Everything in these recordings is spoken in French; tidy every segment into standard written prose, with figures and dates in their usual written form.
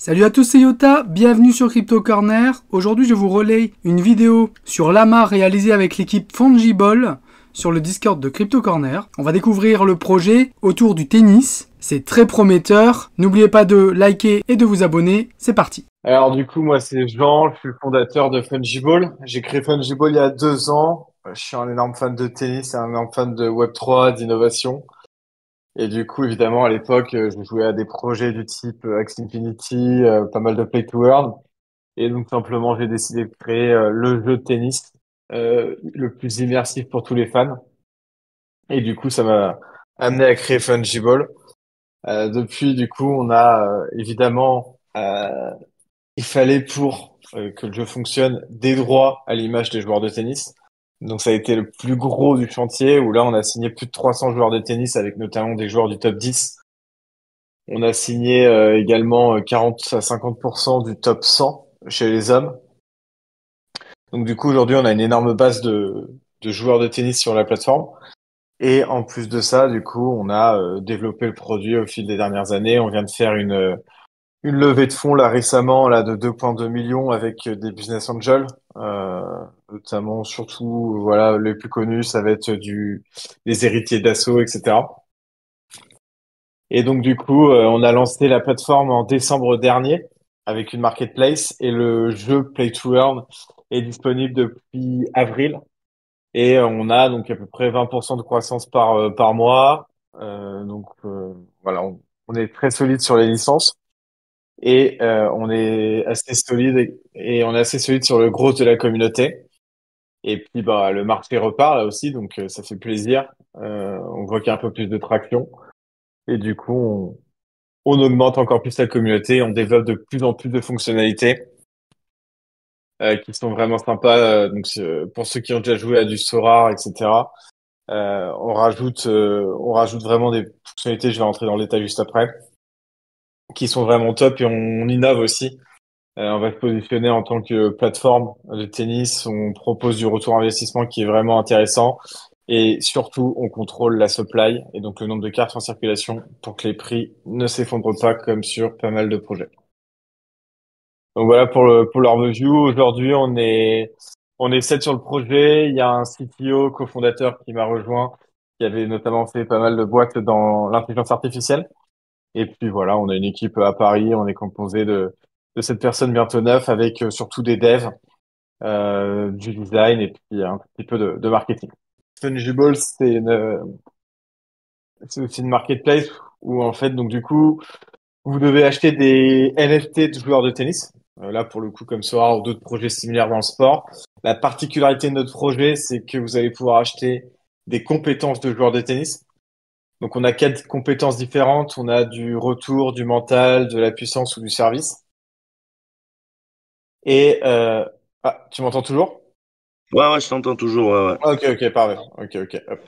Salut à tous, c'est Yota, bienvenue sur Crypto Corner. Aujourd'hui, je vous relaye une vidéo sur Llama réalisée avec l'équipe Fungible sur le Discord de Crypto Corner. On va découvrir le projet autour du tennis. C'est très prometteur. N'oubliez pas de liker et de vous abonner. C'est parti. Alors du coup, moi c'est Jean, je suis le fondateur de Fungible. J'ai créé Fungible il y a 2 ans. Je suis un énorme fan de tennis et un énorme fan de Web3, d'innovation. Et du coup, évidemment, à l'époque, je jouais à des projets du type Axie Infinity, pas mal de Play to Earn. Et donc simplement, j'ai décidé de créer le jeu de tennis le plus immersif pour tous les fans. Et du coup, ça m'a amené à créer Fungible. Depuis, du coup, on a évidemment il fallait pour que le jeu fonctionne des droits à l'image des joueurs de tennis. Donc ça a été le plus gros du chantier où là on a signé plus de 300 joueurs de tennis avec notamment des joueurs du top 10. On a signé également 40 à 50% du top 100 chez les hommes. Donc du coup aujourd'hui on a une énorme base de joueurs de tennis sur la plateforme. Et en plus de ça, du coup, on a développé le produit au fil des dernières années. On vient de faire une levée de fonds là récemment là de 2,2 millions avec des business angels, euh, notamment surtout voilà les plus connus ça va être des héritiers d'Asso, etc. Et donc du coup on a lancé la plateforme en décembre dernier avec une marketplace et le jeu Play to Earn est disponible depuis avril et on a donc à peu près 20% de croissance par mois. Voilà on est très solide sur les licences. Et on est assez solide et on est assez solide sur le gros de la communauté. Et puis bah le marché repart là aussi, donc ça fait plaisir. On voit qu'il y a un peu plus de traction et du coup on augmente encore plus la communauté, on développe de plus en plus de fonctionnalités qui sont vraiment sympas. Pour ceux qui ont déjà joué à du Sora, etc. On rajoute vraiment des fonctionnalités. Je vais rentrer dans le détail juste après, qui sont vraiment top et on innove aussi. On va se positionner en tant que plateforme de tennis. On propose du retour investissement qui est vraiment intéressant. Et surtout, on contrôle la supply et donc le nombre de cartes en circulation pour que les prix ne s'effondrent pas comme sur pas mal de projets. Donc voilà pour l'overview. Aujourd'hui, on est 7 sur le projet. Il y a un CTO, cofondateur qui m'a rejoint, qui avait notamment fait pas mal de boîtes dans l'intelligence artificielle. Et puis voilà, on a une équipe à Paris, on est composé de 7 personnes, bientôt 9, avec surtout des devs, du design et puis un petit peu de marketing. Fungible, c'est aussi une marketplace où en fait, donc du coup, vous devez acheter des NFT de joueurs de tennis. Là, pour le coup, comme Sora ou d'autres projets similaires dans le sport. La particularité de notre projet, c'est que vous allez pouvoir acheter des compétences de joueurs de tennis. Donc, on a 4 compétences différentes. On a du retour, du mental, de la puissance ou du service. Et tu m'entends toujours? Ouais, je t'entends toujours, ouais. Ok, ok, parfait. Ok, ok. Hop.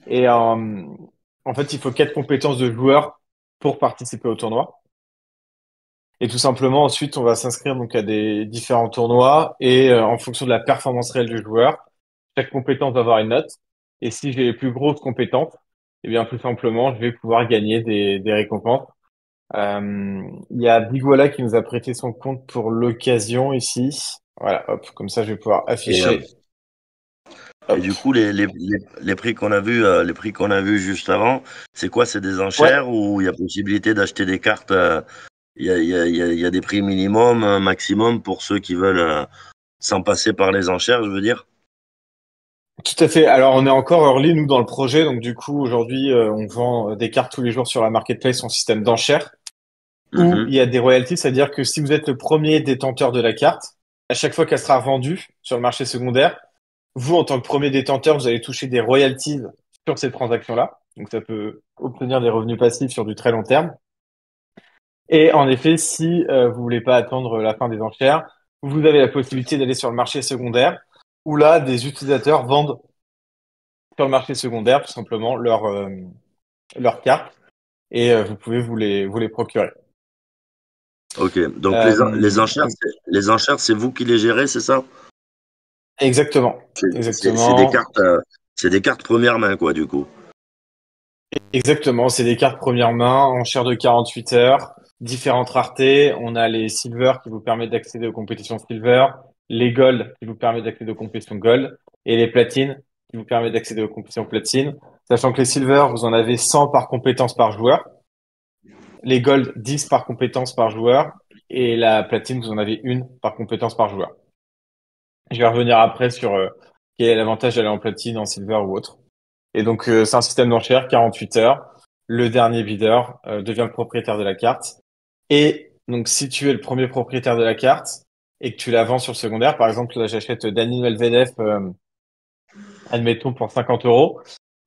Et en fait, il faut 4 compétences de joueurs pour participer au tournoi. Et tout simplement, ensuite, on va s'inscrire donc à des différents tournois et en fonction de la performance réelle du joueur, chaque compétence va avoir une note. Et si j'ai les plus grosses compétences, eh bien, tout simplement, je vais pouvoir gagner des récompenses. Il y a Bigwala qui nous a prêté son compte pour l'occasion ici. Voilà, hop, comme ça, je vais pouvoir Et, afficher. et Hop. du coup, les prix qu'on a vus, juste avant, c'est quoi? C'est des Ouais, enchères ou il y a possibilité d'acheter des cartes? Il y a des prix minimum, maximum pour ceux qui veulent, sans passer par les enchères, je veux dire. tout à fait. Alors, on est encore early, nous, dans le projet. Donc, du coup, aujourd'hui, on vend des cartes tous les jours sur la marketplace en système d'enchères, où il Mhm. y a des royalties, c'est-à-dire que si vous êtes le premier détenteur de la carte, à chaque fois qu'elle sera vendue sur le marché secondaire, vous, en tant que premier détenteur, vous allez toucher des royalties sur ces transactions-là. Donc, ça peut obtenir des revenus passifs sur du très long terme. Et en effet, si vous voulez pas attendre la fin des enchères, vous avez la possibilité d'aller sur le marché secondaire, où là, des utilisateurs vendent sur le marché secondaire tout simplement leurs cartes et vous pouvez vous les procurer. Ok. Donc Donc, les enchères, c'est vous qui les gérez, c'est ça? exactement, C'est des exactement. cartes, première main, quoi, du coup. Exactement, c'est des cartes première main en chair de 48 heures. différentes raretés. On a les silver qui vous permettent d'accéder aux compétitions silver, les gold qui vous permettent d'accéder aux compétitions gold et les platines qui vous permettent d'accéder aux compétitions platine. Sachant que les silver, vous en avez 100 par compétence par joueur. Les gold, 10 par compétence par joueur. Et la platine, vous en avez une par compétence par joueur. Je vais revenir après sur quel est l'avantage d'aller en platine, en silver ou autre. Et donc, c'est un système d'enchères, 48 heures. Le dernier bideur devient le propriétaire de la carte. Et donc, si tu es le premier propriétaire de la carte et que tu la vends sur le secondaire, par exemple, là, j'achète Dani Medvedev, admettons, pour 50 euros.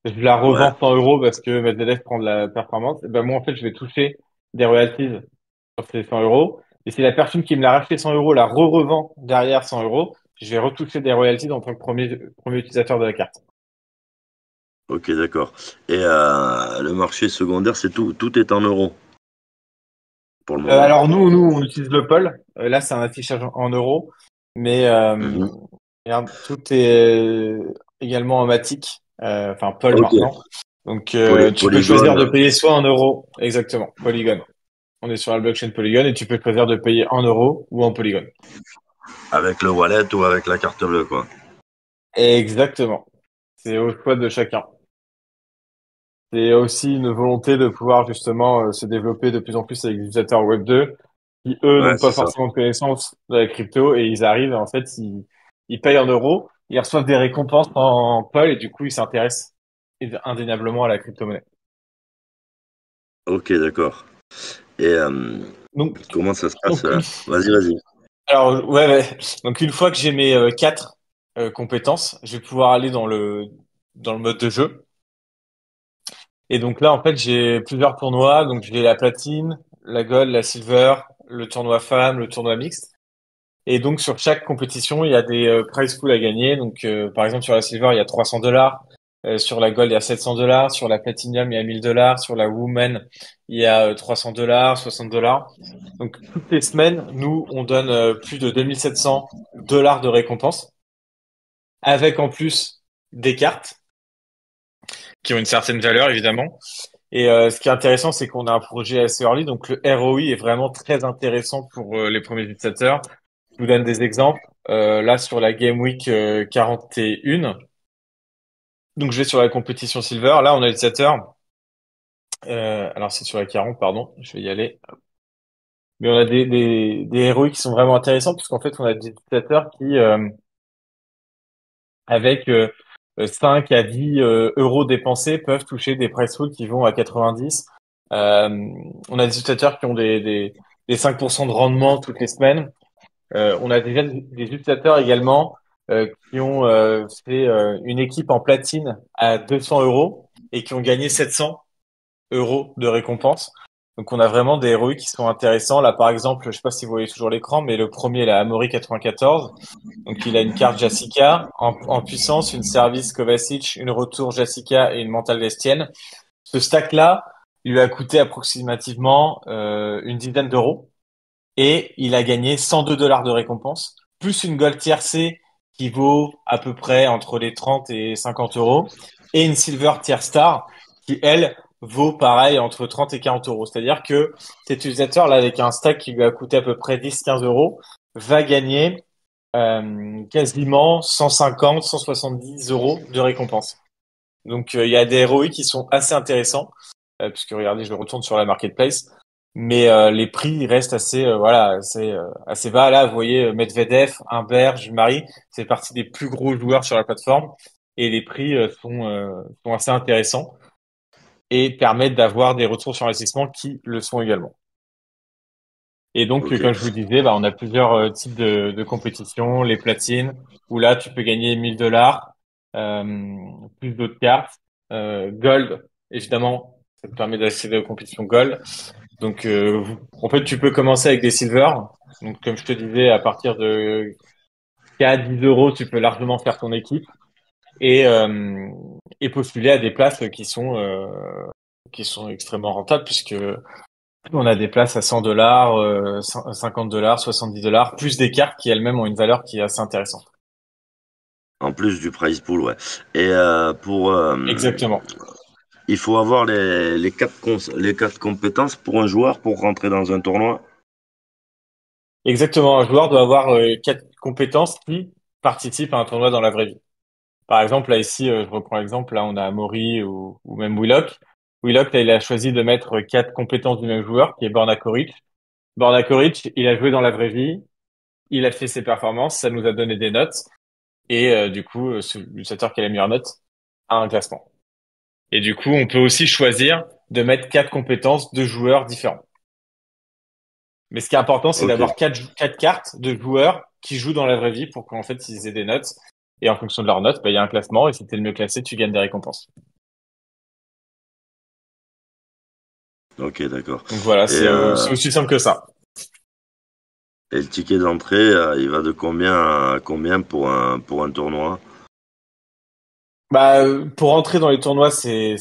Je la Ouais. revends 100 euros parce que Medvedev prend de la performance. Et ben, moi, en fait, je vais toucher des royalties sur ces 100 euros. Et si la personne qui me l'a racheté 100 euros la revend derrière 100 euros, je vais retoucher des royalties en tant que premier utilisateur de la carte. Ok, d'accord. Et le marché secondaire, c'est tout. Tout est en euros pour le moment. Alors nous, on utilise le Pol. Là, c'est un affichage en euros, mais Mhm. regarde, tout est également en Matic, enfin Pol Ok. maintenant. Donc tu peux choisir de Polygone. payer soit en euros, exactement, Polygon. On est sur la blockchain Polygon et tu peux choisir de payer en euros ou en Polygon. Avec le wallet ou avec la carte bleue, quoi. Exactement. C'est au choix de chacun. C'est aussi une volonté de pouvoir justement se développer de plus en plus avec des utilisateurs Web 2 qui, eux, Ouais, n'ont pas c'est ça. forcément de connaissance de la crypto et ils arrivent, en fait, ils payent en euros, ils reçoivent des récompenses en Pol et du coup, ils s'intéressent indéniablement à la crypto-monnaie. Ok, d'accord. Et Donc, comment ça se passe donc une, Vas-y, vas-y. alors, ouais. Donc, une fois que j'ai mes quatre compétences, je vais pouvoir aller dans le mode de jeu. Et donc là, en fait, j'ai plusieurs tournois. Donc, j'ai la platine, la gold, la silver, le tournoi femme, le tournoi mixte. Et donc, sur chaque compétition, il y a des prize pools à gagner. Donc, par exemple, sur la silver, il y a 300 $. Sur la gold, il y a 700 $. Sur la platinum, il y a 1000 $. Sur la woman, il y a 300 $, 60 $. Donc, toutes les semaines, nous, on donne plus de 2700 $ de récompense, avec en plus des cartes qui ont une certaine valeur, évidemment. Et ce qui est intéressant, c'est qu'on a un projet assez early, donc le ROI est vraiment très intéressant pour les premiers utilisateurs. Je vous donne des exemples. Là, sur la Game Week 41, donc je vais sur la compétition Silver. Là, on a l'utilisateur. Alors, c'est sur la 40, pardon. Je vais y aller. Mais on a des ROI qui sont vraiment intéressants, puisqu'en fait, on a des utilisateurs qui, avec 5 à 10 euros dépensés, peuvent toucher des price pools qui vont à 90. Euh, on a des utilisateurs qui ont des 5% de rendement toutes les semaines. On a déjà des utilisateurs également qui ont fait une équipe en platine à 200 euros et qui ont gagné 700 euros de récompense. Donc on a vraiment des héros qui sont intéressants. Là par exemple, je sais pas si vous voyez toujours l'écran, mais le premier, là, Amaury 94. Donc il a une carte Jessica en puissance, une service Kovacic, une retour Jessica et une mentale Vestienne. Ce stack-là lui a coûté approximativement une dizaine d'euros et il a gagné 102 $ de récompense, plus une gold tiercée qui vaut à peu près entre les 30 et 50 euros, et une silver tier star qui, elle, vaut pareil entre 30 et 40 euros. C'est-à-dire que cet utilisateur, là, avec un stack qui lui a coûté à peu près 10-15 euros, va gagner quasiment 150, 170 euros de récompense. Donc, il y a des ROI qui sont assez intéressants, puisque regardez, je retourne sur la marketplace. Mais les prix restent assez voilà assez bas. Là, vous voyez Medvedev, Humbert, Marie, c'est partie des plus gros joueurs sur la plateforme et les prix sont assez intéressants et permettent d'avoir des retours sur investissement qui le sont également. Et donc, Ok. comme je vous disais, bah, on a plusieurs types de compétitions, les platines, où là, tu peux gagner 1000 $, plus d'autres cartes, gold, évidemment, ça te permet d'accéder aux compétitions gold. Donc, en fait, tu peux commencer avec des silver. Donc, comme je te disais, à partir de 4, 10 euros, tu peux largement faire ton équipe et, euh, et postuler à des places qui sont extrêmement rentables puisque on a des places à 100 $, 50 $, 70 $, plus des cartes qui elles-mêmes ont une valeur qui est assez intéressante. En plus du prize pool, ouais. Et pour Exactement. il faut avoir les quatre compétences pour un joueur pour rentrer dans un tournoi. Exactement, un joueur doit avoir 4 compétences qui participent à un tournoi dans la vraie vie. Par exemple, là ici, je reprends l'exemple, là on a Amaury ou même Willock. Willock, là, il a choisi de mettre 4 compétences du même joueur, qui est Borna Koric. Borna Koric, il a joué dans la vraie vie, il a fait ses performances, ça nous a donné des notes, et du coup, l'utilisateur qui a la meilleure note a un classement. Et du coup, on peut aussi choisir de mettre 4 compétences de joueurs différents. Mais ce qui est important, c'est Ok, d'avoir quatre cartes de joueurs qui jouent dans la vraie vie pour qu'en fait, ils aient des notes. Et en fonction de leurs notes, bah, il y a un classement. Et si t'es le mieux classé, tu gagnes des récompenses. ok, d'accord. Donc voilà, Et, c'est aussi simple que ça. et le ticket d'entrée, il va de combien à combien pour un tournoi? Bah, pour entrer dans les tournois, c'est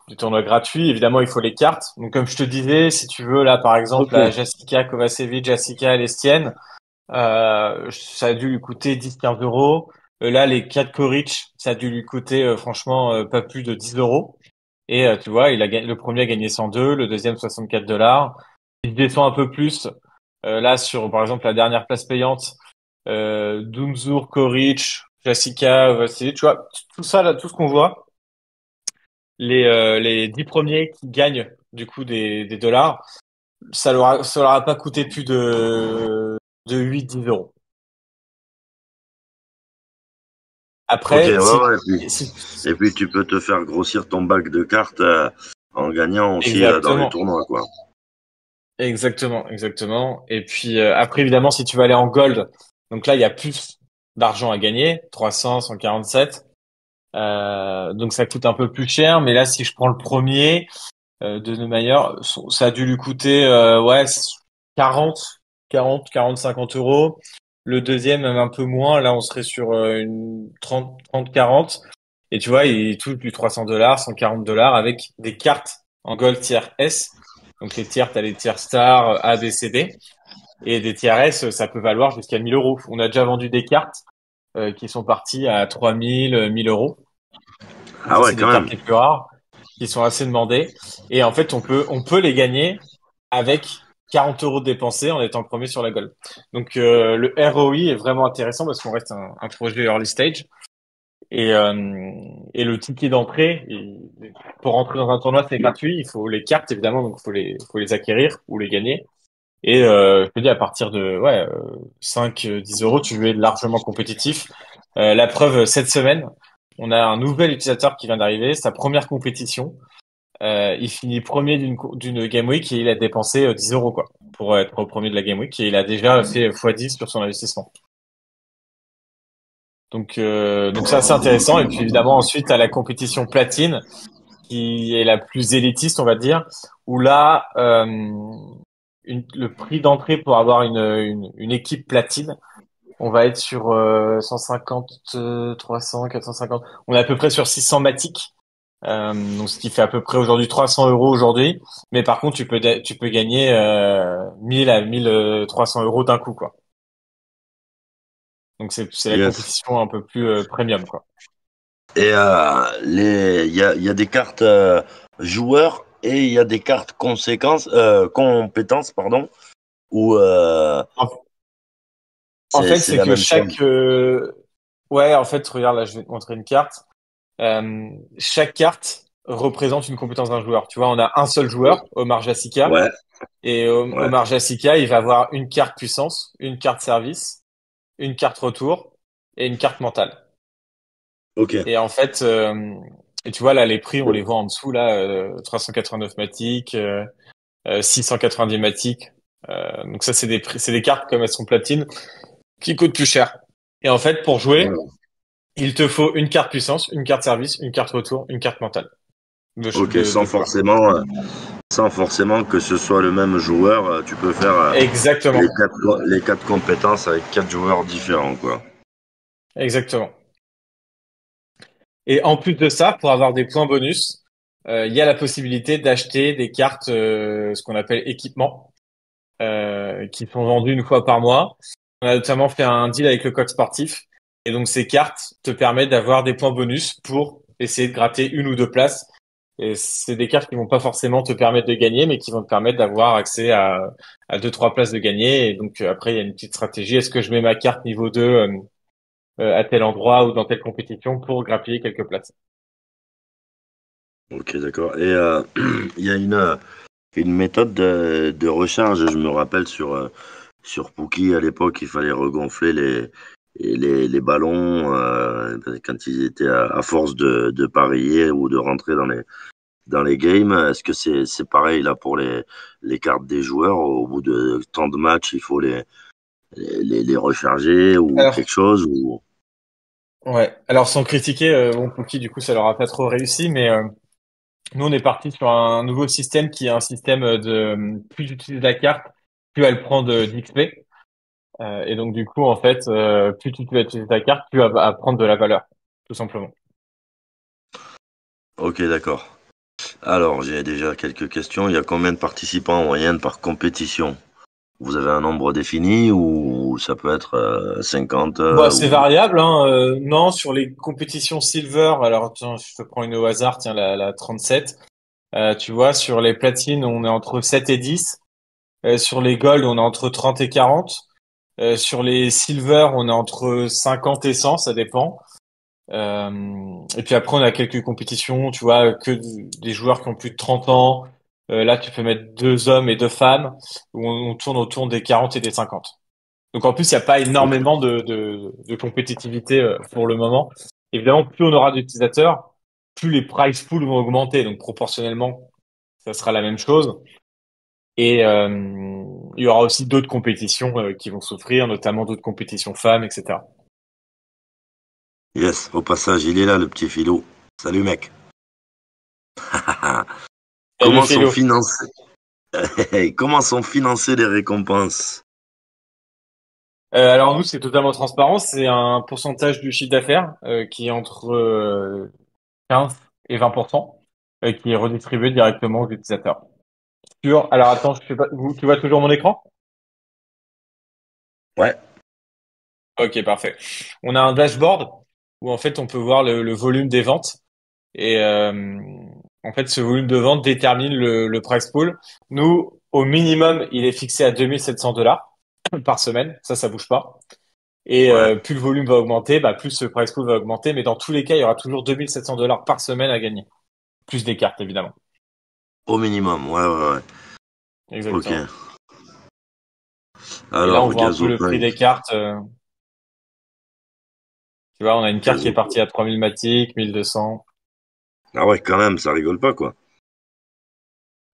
des tournois gratuits. Évidemment, il faut les cartes. Donc, comme je te disais, si tu veux, là, par exemple, Ok. la Jessica Kovacevic, Jessica Lestienne, ça a dû lui coûter 10-15 euros. Là, les 4 Coric, ça a dû lui coûter, franchement, pas plus de 10 euros. Et tu vois, le premier a gagné 102, le deuxième 64 $. Il descend un peu plus. Là, sur par exemple la dernière place payante, Doomzour, Koric, Jessica, Vassili, tu vois, tout ça là, tout ce qu'on voit, les 10 premiers qui gagnent du coup des dollars, ça leur a pas coûté plus de 8-10 euros. Ok, ouais, Après, ouais. si, Et puis tu peux te faire grossir ton bac de cartes en gagnant aussi dans les exactement. tournois, quoi. Exactement, exactement. Et puis après, évidemment, si tu veux aller en gold, donc là, il y a plus d'argent à gagner, 300, 147. Donc ça coûte un peu plus cher. Mais là, si je prends le premier de Neumayer, ça a dû lui coûter 40, 40, 40, 50 euros. Le deuxième, même un peu moins. Là, on serait sur une 30, 30, 40. Et tu vois, il touche du 300 $, 140 $ avec des cartes en gold tier S. Donc les tiers, t'as les tiers star, A, B, C, D. Et des tiers S, ça peut valoir jusqu'à 1000 euros. On a déjà vendu des cartes qui sont parties à 3000, 1000 euros. Donc Ah ça, ouais, c'est des quand cartes même. les plus rares, qui sont assez demandées. Et en fait, on peut les gagner avec 40 euros dépensés en étant premier sur la gold. Donc le ROI est vraiment intéressant parce qu'on reste un projet early stage. Et le ticket d'entrée, pour rentrer dans un tournoi, c'est gratuit. Il faut les cartes, évidemment, donc faut les acquérir ou les gagner. Et je te dis, à partir de 5, 10 euros, tu es largement compétitif. La preuve, cette semaine, on a un nouvel utilisateur qui vient d'arriver, sa première compétition. Il finit premier d'une Game Week et il a dépensé 10 euros quoi, pour être au premier de la Game Week. Et il a déjà fait x10 sur son investissement. Donc c'est assez intéressant. Et puis évidemment, ensuite, à la compétition platine, qui est la plus élitiste, on va dire, où là, le prix d'entrée pour avoir une équipe platine, on va être sur 150, 300, 450. On est à peu près sur 600 Matic. Donc ce qui fait à peu près aujourd'hui 300 euros aujourd'hui. Mais par contre, tu peux gagner 1000 à 1300 euros d'un coup, quoi. Donc c'est la Yes. compétition un peu plus premium, quoi. Et il y a des cartes joueurs et il y a des cartes compétences, pardon, où En, en fait, c'est c'est la que même chose. ouais, en fait, regarde, là, je vais te montrer une carte. Chaque carte représente une compétence d'un joueur. Tu vois, on a un seul joueur, Omar Jessica, Ouais, et ouais. Omar Jessica, il va avoir une carte puissance, une carte service, une carte retour et une carte mentale. Ok. Et en fait, et tu vois là, les prix, on les voit en dessous là, 389 Matic, 690 Matic. Donc ça, c'est des cartes comme elles sont platines qui coûtent plus cher. Et en fait, pour jouer, Ouais. il te faut une carte puissance, une carte service, une carte retour, une carte mentale Ok, de joueur. sans forcément que ce soit le même joueur. Tu peux faire Exactement, les quatre compétences avec quatre joueurs différents, quoi. exactement. Et en plus de ça, pour avoir des points bonus, il y a la possibilité d'acheter des cartes, ce qu'on appelle équipement, qui sont vendues une fois par mois. On a notamment fait un deal avec le code sportif. Et donc, ces cartes te permettent d'avoir des points bonus pour essayer de gratter une ou deux places Et c'est des cartes qui vont pas forcément te permettre de gagner, mais qui vont te permettre d'avoir accès à 2, 3 places de gagner. Et donc après, il y a une petite stratégie. Est-ce que je mets ma carte niveau 2 à tel endroit ou dans telle compétition pour grappiller quelques places? Ok, d'accord. Et il y a une méthode de recharge, je me rappelle sur Pookie à l'époque, il fallait regonfler les ballons quand ils étaient à force de parier ou de rentrer dans les games. Est-ce que c'est pareil là pour les cartes des joueurs? Au bout de tant de matchs, il faut les recharger ou quelque Alors, chose ou... ouais. Alors sans critiquer, bon, Pookie, du coup, ça leur a pas trop réussi, mais nous, on est parti sur un nouveau système qui est un système de plus tu utilises la carte, plus elle prend d'XP. Et donc, du coup, en fait, plus tu vas utiliser ta carte, plus elle va prendre de la valeur, tout simplement. Ok, d'accord. Alors, j'ai déjà quelques questions. Il y a combien de participants en moyenne par compétition? Vous avez un nombre défini ou ça peut être 50 Bah, c'est ou... variable, hein. Non, sur les compétitions silver, alors tiens, je te prends une au hasard, tiens, la 37. Tu vois, sur les platines, on est entre 7 et 10. Sur les gold, on est entre 30 et 40. Sur les silver, on est entre 50 et 100, ça dépend. Et puis après, on a quelques compétitions, tu vois, des joueurs qui ont plus de 30 ans. Là, tu peux mettre 2 hommes et 2 femmes, où on tourne autour des 40 et des 50. Donc en plus, il n'y a pas Ok. énormément de compétitivité pour le moment. Évidemment, plus on aura d'utilisateurs, plus les price pools vont augmenter. Donc proportionnellement, ça sera la même chose. Et il y aura aussi d'autres compétitions qui vont s'offrir, notamment d'autres compétitions femmes, etc. Yes, au passage, il est là, le petit filou. Salut, mec. Salut Comment sont Philo. financées, comment sont financées les récompenses? Alors nous, c'est totalement transparent. C'est un pourcentage du chiffre d'affaires qui est entre 15 et 20%, qui est redistribué directement aux utilisateurs. Alors attends, je sais pas, tu vois toujours mon écran? Ouais, Ok, parfait. On a un dashboard où en fait on peut voir le volume des ventes et en fait ce volume de vente détermine le price pool. Nous, au minimum, il est fixé à 2700 $ par semaine. Ça bouge pas. Et ouais, plus le volume va augmenter, bah, plus ce price pool va augmenter. Mais dans tous les cas, il y aura toujours 2700 $ par semaine à gagner. Plus des cartes, évidemment. au minimum, ouais, ouais, ouais. Ok. Exactement. Et là, on Alors, voit un peu le prix Gazopunk, des cartes. Tu vois, on a une carte qui est Gazo... partie à 3000 Matic, 1200. Ah ouais, quand même, ça rigole pas, quoi.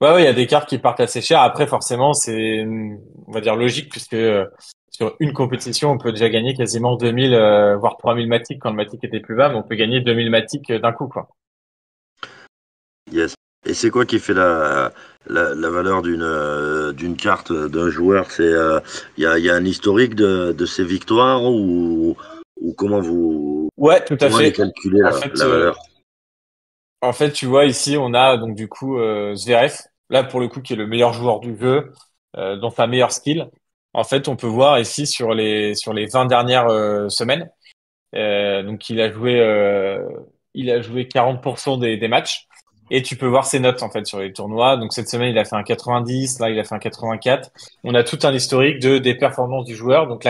Ouais, ouais, il y a des cartes qui partent assez cher. Après, forcément, c'est, on va dire, logique, puisque sur une compétition, on peut déjà gagner quasiment 2000, voire 3000 Matic quand le Matic était plus bas, mais on peut gagner 2000 Matic d'un coup, quoi. Yes. Et c'est quoi qui fait la valeur d'une carte d'un joueur? Il y a un historique de ses victoires ou Ouais, tout à comment les fait. calculer En la, fait, la valeur? tu vois, ici, on a donc du coup Zverev, là pour le coup, qui est le meilleur joueur du jeu, dans sa meilleure skill. En fait, on peut voir ici sur les 20 dernières semaines. Donc il a joué 40% des matchs et tu peux voir ses notes en fait sur les tournois. Donc cette semaine il a fait un 90, là il a fait un 84. On a tout un historique des performances du joueur. Donc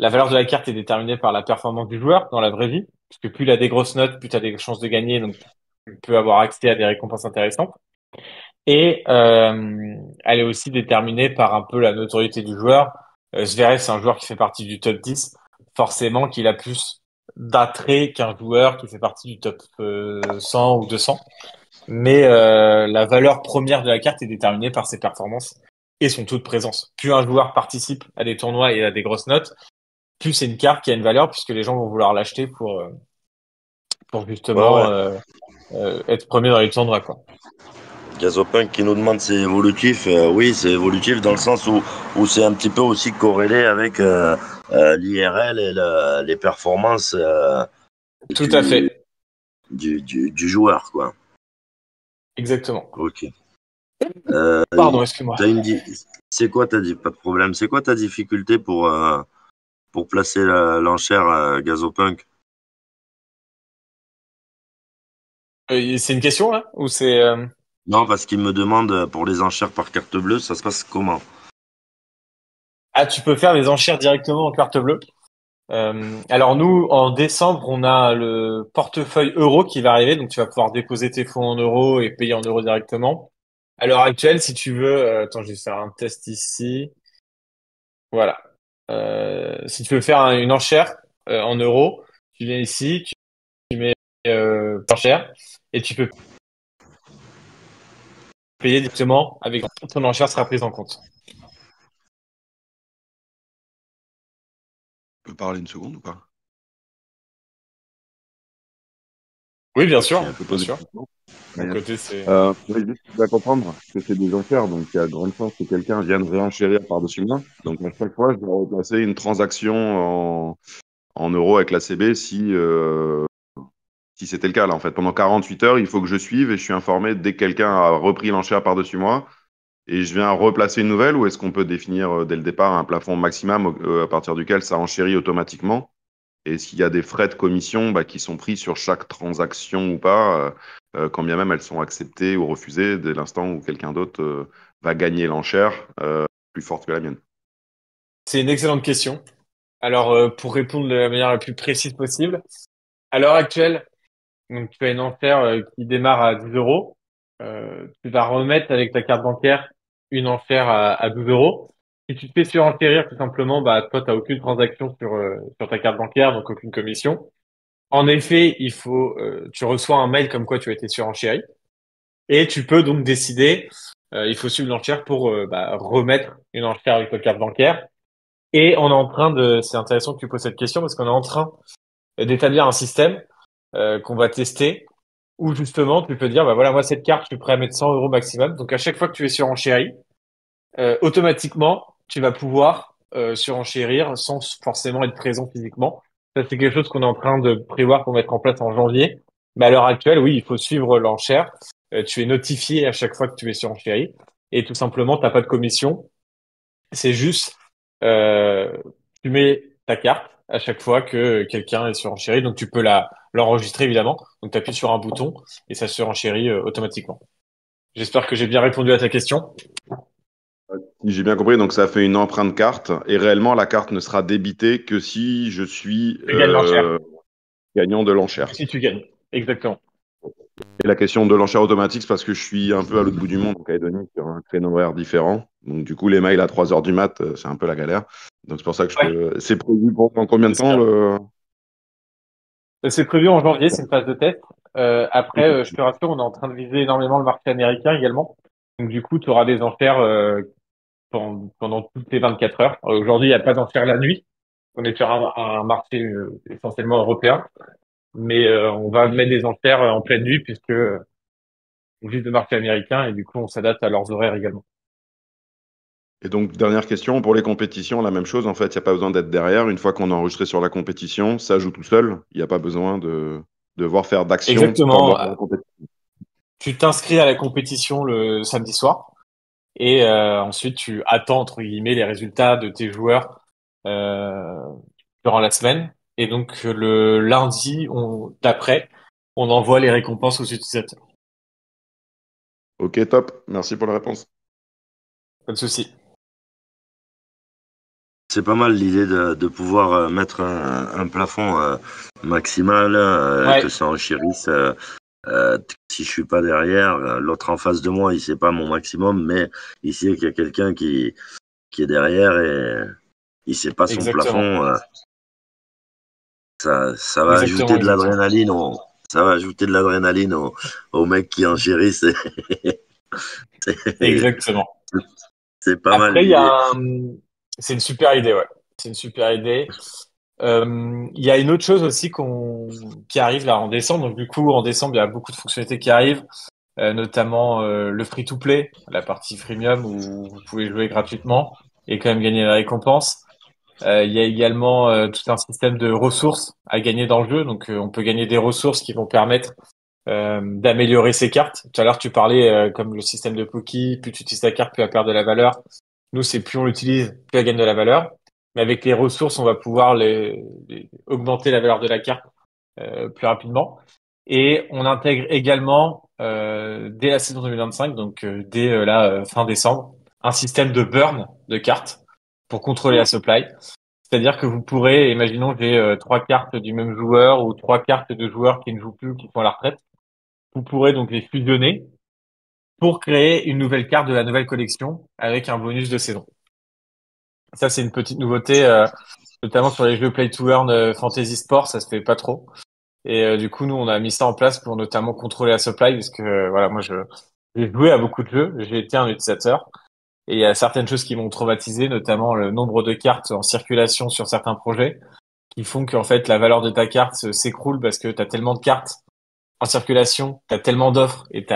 la valeur de la carte est déterminée par la performance du joueur dans la vraie vie, puisque plus il a des grosses notes, plus tu as des chances de gagner, donc tu peux avoir accès à des récompenses intéressantes. Et elle est aussi déterminée par un peu la notoriété du joueur. Zverev, c'est un joueur qui fait partie du top 10. Forcément qu'il a plus d'attrait qu'un joueur qui fait partie du top 100 ou 200. Mais la valeur première de la carte est déterminée par ses performances et son taux de présence. Plus un joueur participe à des tournois et a des grosses notes, plus c'est une carte qui a une valeur puisque les gens vont vouloir l'acheter pour Ouais, justement ouais. être premier dans les tournois, quoi. Gazopunk qui nous demande c'est évolutif. Oui, c'est évolutif dans le sens où c'est un petit peu aussi corrélé avec l'IRL et les performances Tout à du, fait. du joueur, quoi. Exactement. Ok. Euh, Pardon, excuse-moi. t'as une di- c'est quoi pas de problème. C'est quoi ta difficulté pour placer l'enchère Gazopunk? C'est une question là ou c'est Non, parce qu'il me demande pour les enchères par carte bleue, ça se passe comment? Ah, tu peux faire des enchères directement en carte bleue. Alors nous, en décembre, on a le portefeuille euro qui va arriver, donc tu vas pouvoir déposer tes fonds en euros et payer en euros directement. À l'heure actuelle, si tu veux, attends, je vais faire un test ici. Voilà. Si tu veux faire une enchère en euros, tu viens ici, tu mets enchère et tu peux payer directement avec ton enchère sera prise en compte. Tu peux parler une seconde ou pas? Oui, bien Je suis un sûr, peu bien posé sûr. la question. Mon Mais, côté, c'est oui, juste tu dois comprendre que c'est des enchères, donc il y a de grandes chances que quelqu'un vienne réenchérir par-dessus moi. Donc à chaque fois, je dois replacer une transaction en euros avec la CB si c'était le cas. Là, en fait, pendant 48 heures, il faut que je suive et je suis informé dès que quelqu'un a repris l'enchère par-dessus moi et je viens replacer une nouvelle, ou est-ce qu'on peut définir dès le départ un plafond maximum à partir duquel ça enchérit automatiquement? Et s'il y a des frais de commission qui sont pris sur chaque transaction ou pas, quand bien même elles sont acceptées ou refusées, dès l'instant où quelqu'un d'autre va gagner l'enchère plus forte que la mienne. c'est une excellente question. Alors, pour répondre de la manière la plus précise possible, à l'heure actuelle, donc tu as une enchère qui démarre à 10 euros. Tu vas remettre avec ta carte bancaire une enchère à 12 euros. Si tu te fais surenchérir, tout simplement, bah toi, t'as aucune transaction sur ta carte bancaire, donc aucune commission. En effet, tu reçois un mail comme quoi tu as été surenchéri, et tu peux donc décider. Il faut suivre l'enchère pour remettre une enchère avec ta carte bancaire. Et on est en train c'est intéressant que tu poses cette question parce qu'on est en train d'établir un système qu'on va tester où justement tu peux dire bah voilà moi cette carte je suis prêt à mettre 100 euros maximum, donc à chaque fois que tu es surenchéri automatiquement tu vas pouvoir surenchérir sans forcément être présent physiquement. Ça c'est quelque chose qu'on est en train de prévoir pour mettre en place en janvier, mais à l'heure actuelle oui il faut suivre l'enchère. Tu es notifié à chaque fois que tu es surenchéri et tout simplement t'as pas de commission, c'est juste euh, tu mets ta carte à chaque fois que quelqu'un est surenchéri, donc tu peux l'enregistrer évidemment. Donc tu appuies sur un bouton et ça surenchérit automatiquement. J'espère que j'ai bien répondu à ta question. Si j'ai bien compris, donc ça fait une empreinte carte et réellement la carte ne sera débitée que si je suis Tu gagnes l'enchère. gagnant de l'enchère. Si tu gagnes. Exactement. Et la question de l'enchère automatique, c'est parce que je suis un peu à l'autre bout du monde, en Calédonie, sur un créneau horaire différent. Donc du coup, les mails à 3 heures du mat, c'est un peu la galère. Donc c'est pour ça que je Ouais, peux. C'est prévu pour dans combien de temps j'espère. C'est prévu en janvier, c'est une phase de test. Après, je te rassure, on est en train de viser énormément le marché américain également. Donc du coup, tu auras des enchères pendant toutes les 24 heures. Aujourd'hui, il n'y a pas d'enchères la nuit. On est sur un marché essentiellement européen. Mais on va mettre des enchères en pleine nuit puisque on vise le marché américain et du coup on s'adapte à leurs horaires également. Et donc, dernière question, pour les compétitions, la même chose, en fait, il n'y a pas besoin d'être derrière. Une fois qu'on est enregistré sur la compétition, ça joue tout seul. Il n'y a pas besoin de devoir faire d'action pendant Exactement. la compétition. Tu t'inscris à la compétition le samedi soir et ensuite tu attends entre guillemets les résultats de tes joueurs euh, durant la semaine et donc le lundi d'après on envoie les récompenses aux utilisateurs. Ok, top. Merci pour la réponse. Pas de souci. C'est pas mal l'idée de pouvoir mettre un plafond maximal, que Ouais, ça enchérisse. Si je suis pas derrière, l'autre en face de moi, il sait pas mon maximum, mais il sait qu'il y a quelqu'un qui est derrière et il sait pas son exactement. plafond. Ça va Exactement, ajouter de exactement. l'adrénaline ça va ajouter de l'adrénaline aux mecs qui enchérissent. C'est Exactement. c'est pas mal Après, l'idée. c'est une super idée, ouais. C'est une super idée. Il y a une autre chose aussi qui arrive là en décembre. Donc du coup, en décembre, il y a beaucoup de fonctionnalités qui arrivent, notamment le free-to-play, la partie freemium où vous pouvez jouer gratuitement et quand même gagner la récompense. Il y a également tout un système de ressources à gagner dans le jeu. Donc on peut gagner des ressources qui vont permettre d'améliorer ses cartes. Tout à l'heure, tu parlais comme le système de Poki, plus tu utilises ta carte, plus elle perd de la valeur. Nous, c'est plus on l'utilise, plus elle gagne de la valeur. Mais avec les ressources, on va pouvoir augmenter la valeur de la carte plus rapidement. Et on intègre également, dès la saison 2025, donc dès la fin décembre, un système de burn de cartes pour contrôler la supply. C'est-à-dire que vous pourrez, imaginons j'ai trois cartes du même joueur ou trois cartes de joueurs qui ne jouent plus, qui sont à la retraite. Vous pourrez donc les fusionner pour créer une nouvelle carte de la nouvelle collection avec un bonus de saison. Ça, c'est une petite nouveauté, notamment sur les jeux Play to Earn Fantasy Sport, ça se fait pas trop. Et du coup, nous, on a mis ça en place pour notamment contrôler la supply, parce que voilà, moi, j'ai joué à beaucoup de jeux, j'ai été un utilisateur, et il y a certaines choses qui m'ont traumatisé, notamment le nombre de cartes en circulation sur certains projets, qui font qu'en fait, la valeur de ta carte s'écroule parce que tu as tellement de cartes en circulation, tu as tellement d'offres et tu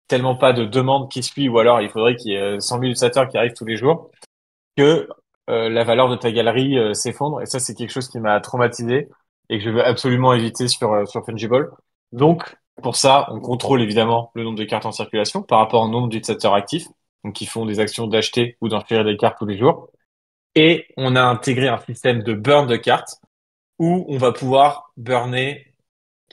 tellement pas de demandes qui suivent, ou alors il faudrait qu'il y ait 100 000 utilisateurs qui arrivent tous les jours, que la valeur de ta galerie s'effondre. Et ça, c'est quelque chose qui m'a traumatisé et que je veux absolument éviter sur Fungible. Donc, pour ça, on contrôle évidemment le nombre de cartes en circulation par rapport au nombre d'utilisateurs actifs, donc qui font des actions d'acheter ou d'enchérier des cartes tous les jours. Et on a intégré un système de burn de cartes où on va pouvoir burner,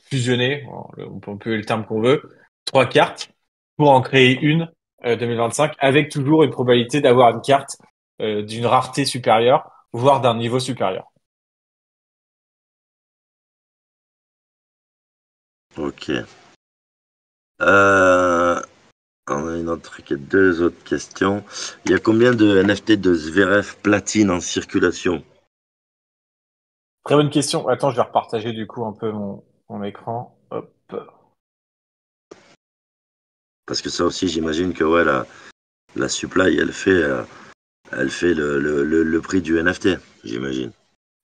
fusionner, on peut le terme qu'on veut, trois cartes pour en créer une 2025 avec toujours une probabilité d'avoir une carte d'une rareté supérieure, voire d'un niveau supérieur. Ok. Euh, on a deux autres questions. Il y a combien de NFT de Zverev platine en circulation? Très bonne question. Attends, je vais repartager du coup un peu mon écran. Hop. Parce que ça aussi, j'imagine que ouais, la supply, elle fait le prix du NFT, j'imagine.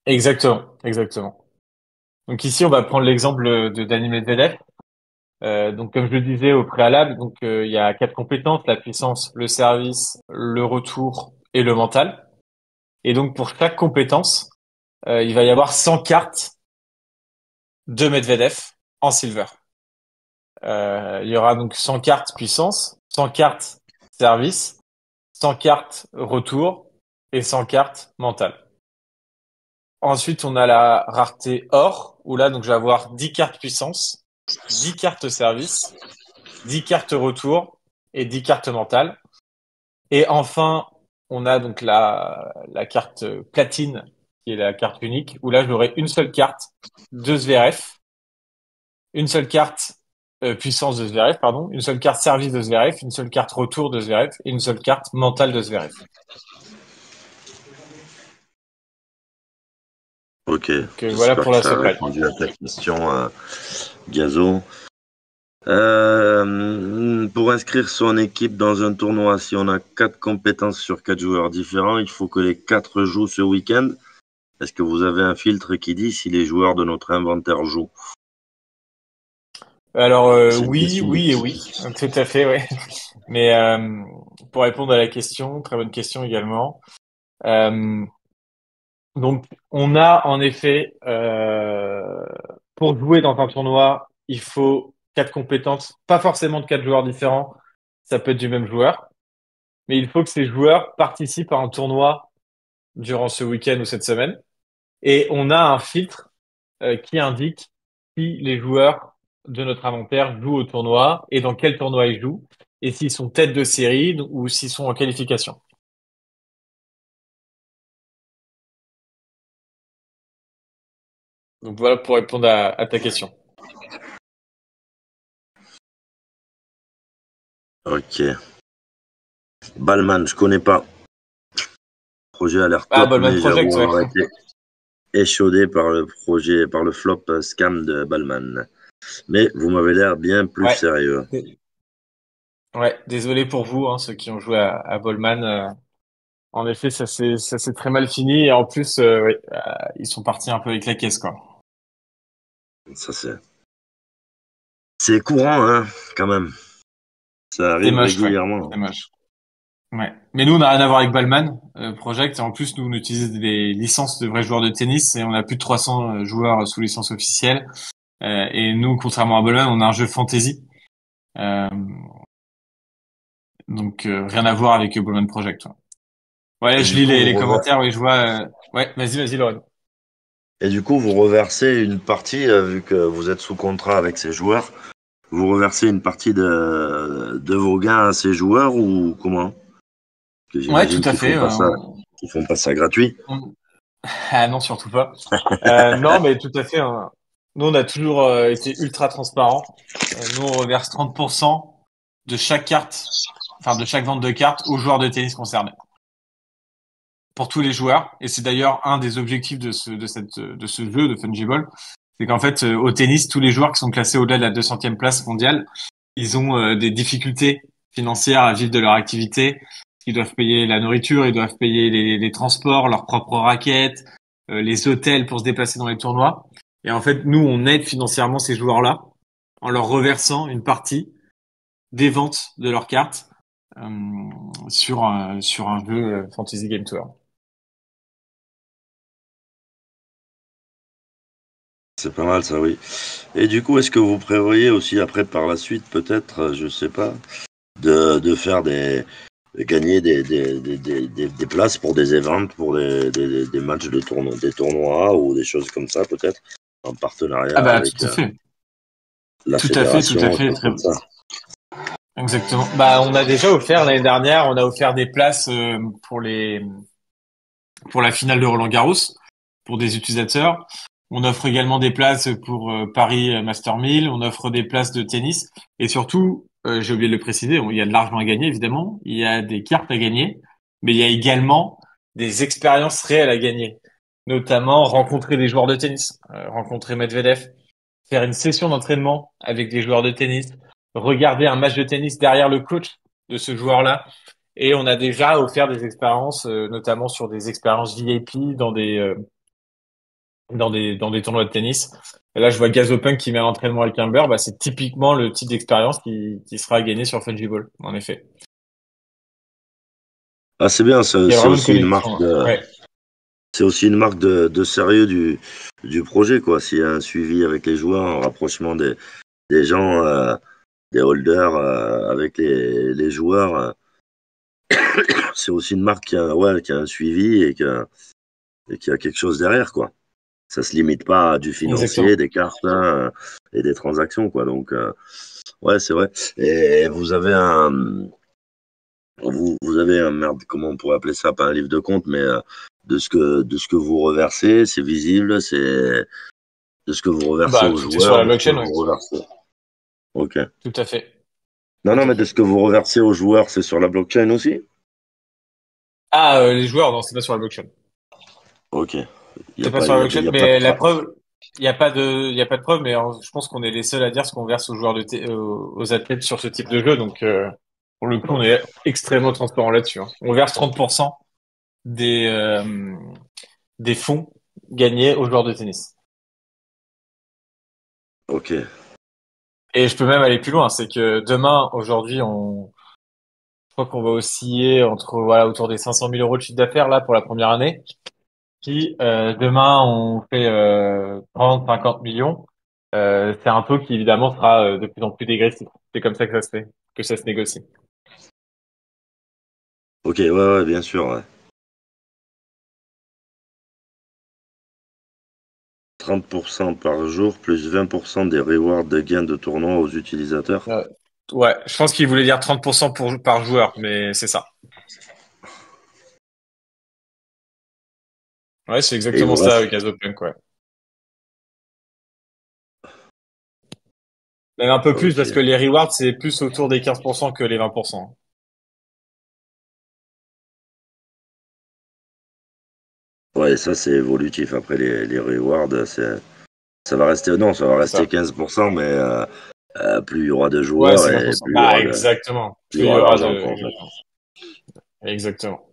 Exactement, exactement. Donc ici, on va prendre l'exemple de Dani Medvedev. Donc comme je le disais au préalable, donc il y a quatre compétences: la puissance, le service, le retour et le mental. Et donc pour chaque compétence, il va y avoir 100 cartes de Medvedev en silver. Il y aura donc 100 cartes puissance, 100 cartes service, 100 cartes retour et 100 cartes mentale. Ensuite, on a la rareté or, où là, donc, je vais avoir 10 cartes puissance, 10 cartes service, 10 cartes retour et 10 cartes mentale. Et enfin, on a donc la carte platine, qui est la carte unique, où là, j'aurai une seule carte de Zverev, une seule carte puissance de Zverev, pardon, une seule carte service de Zverev, une seule carte retour de Zverev et une seule carte mentale de Zverev. Ok, Donc voilà j'espère pour que la ça a supply. répondu à ta question, Gazo. Pour inscrire son équipe dans un tournoi, si on a quatre compétences sur quatre joueurs différents, il faut que les quatre jouent ce week-end. Est-ce que vous avez un filtre qui dit si les joueurs de notre inventaire jouent? Alors C'est une oui, question oui et oui, tout à fait, ouais. Mais pour répondre à la question, très bonne question également. Euh, donc on a en effet pour jouer dans un tournoi, il faut quatre compétences, pas forcément de quatre joueurs différents. Ça peut être du même joueur, mais il faut que ces joueurs participent à un tournoi durant ce week-end ou cette semaine. Et on a un filtre qui indique si les joueurs de notre inventaire jouent au tournoi et dans quel tournoi ils jouent, et s'ils sont tête de série ou s'ils sont en qualification. Donc voilà pour répondre à ta question. Ok. Balman, je connais pas. Le projet a l'air Ah, top, Ballman mais Project, j'avoue ouais. avoir été échaudé par le projet, par le flop scam de Balman. Mais vous m'avez l'air bien plus Ouais. sérieux. Ouais, désolé pour vous, hein, ceux qui ont joué à Ballman. En effet, ça s'est très mal fini et en plus, ouais, ils sont partis un peu avec la caisse, quoi. Ça c'est courant, hein, quand même. Ça C'est arrive moche, ouais. régulièrement. C'est moche. Ouais. Mais nous, on n'a rien à voir avec Ballman Project. Et en plus, nous, on utilise des licences de vrais joueurs de tennis et on a plus de 300 joueurs sous licence officielle. Et nous, contrairement à Ballman, on a un jeu fantasy. Euh, donc, rien à voir avec Ballman Project. Ouais, Et je du lis coup, les commentaires. Oui, je vois. Ouais, vas-y, Laurent. Et du coup, vous reversez une partie, vu que vous êtes sous contrat avec ces joueurs, vous reversez une partie de vos gains à ces joueurs ou comment? Parce que Ouais, tout j'imagine à fait. qu'ils font pas ça gratuit. On- Ah non, surtout pas. Non, mais tout à fait, hein. Nous, on a toujours été ultra transparent. Nous, on reverse 30% de chaque carte, enfin de chaque vente de cartes aux joueurs de tennis concernés, pour tous les joueurs. Et c'est d'ailleurs un des objectifs de ce jeu de Fungible, c'est qu'en fait, au tennis, tous les joueurs qui sont classés au-delà de la 200e place mondiale, ils ont des difficultés financières à vivre de leur activité. Ils doivent payer la nourriture, ils doivent payer les transports, leurs propres raquettes, les hôtels pour se déplacer dans les tournois. Et en fait, nous, on aide financièrement ces joueurs-là en leur reversant une partie des ventes de leurs cartes sur un jeu Fantasy Game Tour. C'est pas mal ça, oui. Et du coup, est-ce que vous prévoyez aussi après par la suite, peut-être, je sais pas, de faire de gagner des places pour des events, pour des matchs de tournoi, des tournois ou des choses comme ça, peut-être, en Ah partenariat bah avec tout à fait, la tout à fait, tout à fédération, fait, choses comme ça. exactement. Bah on a déjà offert l'année dernière, on a offert des places pour la finale de Roland-Garros pour des utilisateurs. On offre également des places pour Paris Master 1000. On offre des places de tennis. Et surtout, j'ai oublié de le préciser, il y a de l'argent à gagner, évidemment. Il y a des cartes à gagner. Mais il y a également des expériences réelles à gagner. Notamment rencontrer des joueurs de tennis, rencontrer Medvedev, faire une session d'entraînement avec des joueurs de tennis, regarder un match de tennis derrière le coach de ce joueur-là. Et on a déjà offert des expériences, notamment sur des expériences VIP dans des tournois de tennis. Et là, je vois Gazopunk qui met un entraînement avec un beurre. Bah, c'est typiquement le type d'expérience qui sera gagné sur Fungible, en effet. Ah, c'est bien, Il y a c'est vraiment une aussi une connexion, marque hein. Ouais. c'est aussi une marque de sérieux du projet, quoi. S'il y a un suivi avec les joueurs, un rapprochement des gens, des holders, avec les joueurs, c'est aussi une marque qui a un suivi et qui a quelque chose derrière, quoi. Ça se limite pas à du financier, Exactement. des cartes, hein, et des transactions, quoi. Donc, ouais, c'est vrai. Et vous avez un, merde, comment on pourrait appeler ça, pas un livre de compte, mais de ce que vous reversez, c'est visible, c'est de ce que vous reversez Bah, aux tout est sur joueurs, la de ce que blockchain, vous ouais. reversez. Ok. Tout à fait. Non, Tout non, à mais de fait. ce que vous reversez aux joueurs, c'est sur la blockchain aussi? Ah, les joueurs, non, c'est pas sur la blockchain. Ok. C'est pas sur la Il blockchain, y a pas de mais la trace. preuve, il y a pas de preuve, mais je pense qu'on est les seuls à dire ce qu'on verse aux joueurs aux athlètes sur ce type de jeu. Donc, pour le coup, on est extrêmement transparent là-dessus, hein. On verse 30% des, euh, des fonds gagnés aux joueurs de tennis. Ok. Et je peux même aller plus loin, c'est que demain, je crois qu'on va osciller entre, voilà, autour des 500 000 euros de chiffre d'affaires, là, pour la première année. Si, demain, on fait, 30, 50 millions, c'est un taux qui, évidemment, sera de plus en plus dégressif. C'est comme ça que ça se fait, que ça se négocie. Ok, ouais, ouais, bien sûr, ouais. 30% par jour, plus 20% des rewards de gains de tournoi aux utilisateurs. Euh, ouais, je pense qu'il voulait dire 30% par joueur, mais c'est ça. Ouais, c'est Et il exactement vous ça reste. avec Gazopunk, ouais. Même un peu plus Ok. parce que les rewards, c'est plus autour des 15% que les 20%. Ouais, ça, c'est évolutif. Après, les rewards, ça va rester, non, ça va C'est rester ça. 15%, mais plus il y aura de Ouais, joueurs c'est et 15%. Bah, plus il y exactement. aura d'argent, quoi, en fait. Exactement. Exactement.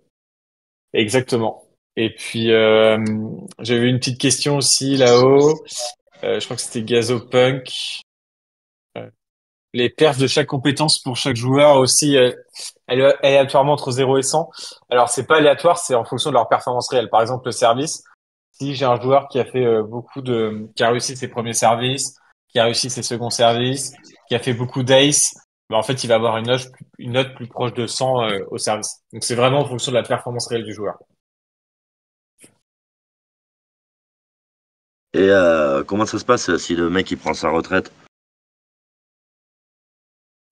Exactement. Et puis, j'avais une petite question aussi là-haut. Je crois que c'était Gazopunk. Euh, les perfs de chaque compétence pour chaque joueur aussi, aléatoirement entre 0 et 100. Alors, c'est pas aléatoire, c'est en fonction de leur performance réelle. Par exemple, le service. Si j'ai un joueur qui a fait qui a réussi ses premiers services, qui a réussi ses seconds services, qui a fait beaucoup d'ace, ben en fait, il va avoir une note plus proche de 100 au service. Donc, c'est vraiment en fonction de la performance réelle du joueur. Et comment ça se passe si le mec il prend sa retraite?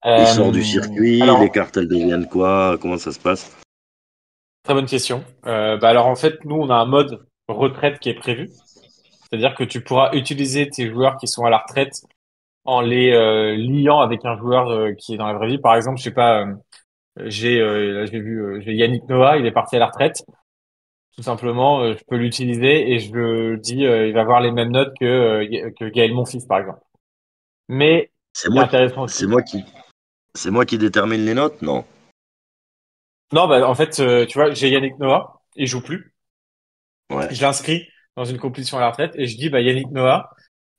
Il sort du circuit, les Alors, cartes elles deviennent quoi? Comment ça se passe? très bonne question. Alors en fait, nous, on a un mode retraite qui est prévu. C'est-à-dire que tu pourras utiliser tes joueurs qui sont à la retraite en les liant avec un joueur qui est dans la vraie vie. Par exemple, je sais pas, là, j'ai Yannick Noah, il est parti à la retraite. Tout simplement, je peux l'utiliser et je le dis, il va avoir les mêmes notes que Gaël Monfils, par exemple. Mais C'est ce qui est moi, intéressant c'est aussi. moi qui, c'est moi qui détermine les notes? Non. Non, bah en fait, tu vois, j'ai Yannick Noah, il joue plus. Ouais. Je l'inscris dans une compétition à la retraite et je dis, bah Yannick Noah,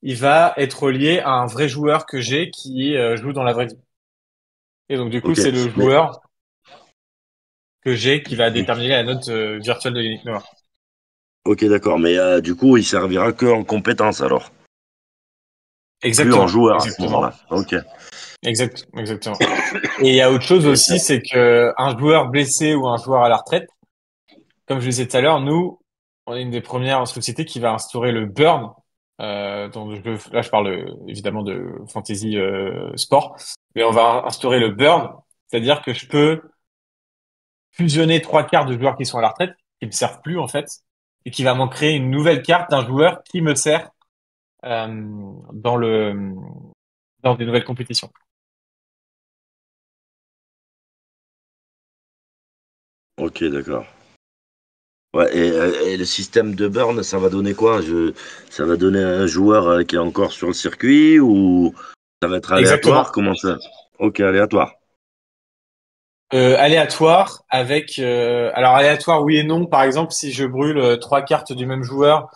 il va être lié à un vrai joueur que j'ai qui joue dans la vraie vie. Et donc du coup, Ok. c'est le Mais joueur que j'ai qui va déterminer la note virtuelle de Yannick Noah. ok, d'accord. Mais du coup, il servira que en compétence alors, plus en Exactement, joueur à ce exactement, moment-là. Ok. exactement. Et il y a autre chose Et, aussi, c'est que un joueur blessé ou un joueur à la retraite, comme je le disais tout à l'heure, nous, on est une des premières sociétés qui va instaurer le burn. Là, je parle évidemment de fantasy sport, mais on va instaurer le burn, c'est-à-dire que je peux fusionner trois cartes de joueurs qui sont à la retraite, qui me servent plus en fait, et qui va m'en créer une nouvelle carte d'un joueur qui me sert dans le dans des nouvelles compétitions. ok, d'accord. Ouais, et le système de burn, ça va donner quoi? Ça va donner un joueur qui est encore sur le circuit ou ça va être aléatoire? Exactement. Comment ça? Ok, aléatoire. Aléatoire avec alors aléatoire oui et non. Par exemple, si je brûle trois cartes du même joueur,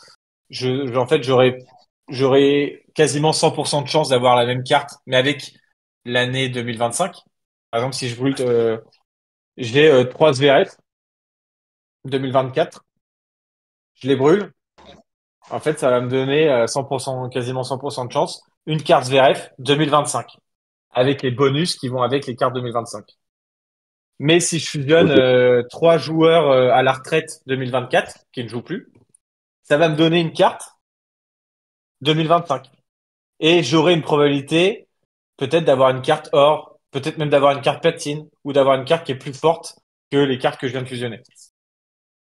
en fait j'aurais quasiment 100% de chance d'avoir la même carte, mais avec l'année 2025. Par exemple, si je brûle j'ai trois SVRF 2024, je les brûle. En fait, ça va me donner 100%, quasiment 100% de chance, une carte VRF 2025, avec les bonus qui vont avec les cartes 2025. Mais si je fusionne Ok, trois joueurs à la retraite 2024, qui ne jouent plus, ça va me donner une carte 2025. Et j'aurai une probabilité peut-être d'avoir une carte or, peut-être même d'avoir une carte platine, ou d'avoir une carte qui est plus forte que les cartes que je viens de fusionner.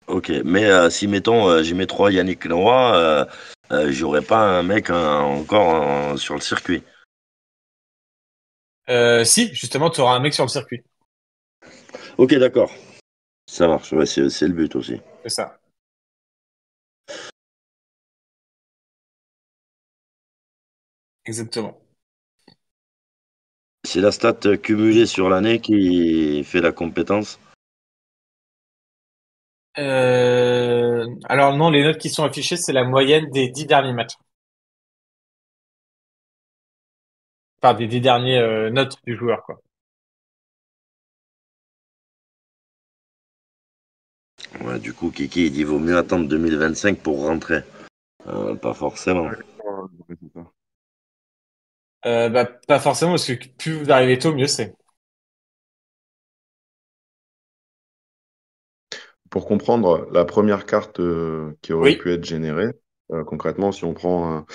ok. Mais si mettons, j'y mets trois Yannick Noah, j'aurais pas un mec encore sur le circuit. Si, justement, tu auras un mec sur le circuit. Ok, d'accord. Ça marche. Ouais, c'est le but aussi. C'est ça. Exactement. C'est la stat cumulée sur l'année qui fait la compétence. Alors non, les notes qui sont affichées, c'est la moyenne des 10 derniers matchs. Enfin, des 10 derniers notes du joueur, quoi. Ouais, du coup, Kiki, il dit vaut mieux attendre 2025 pour rentrer. Pas forcément. Ouais, c'est ça. Bah, pas forcément, parce que plus vous arrivez tôt, mieux c'est. Pour comprendre, la première carte qui aurait Oui, pu être générée, concrètement, si on prend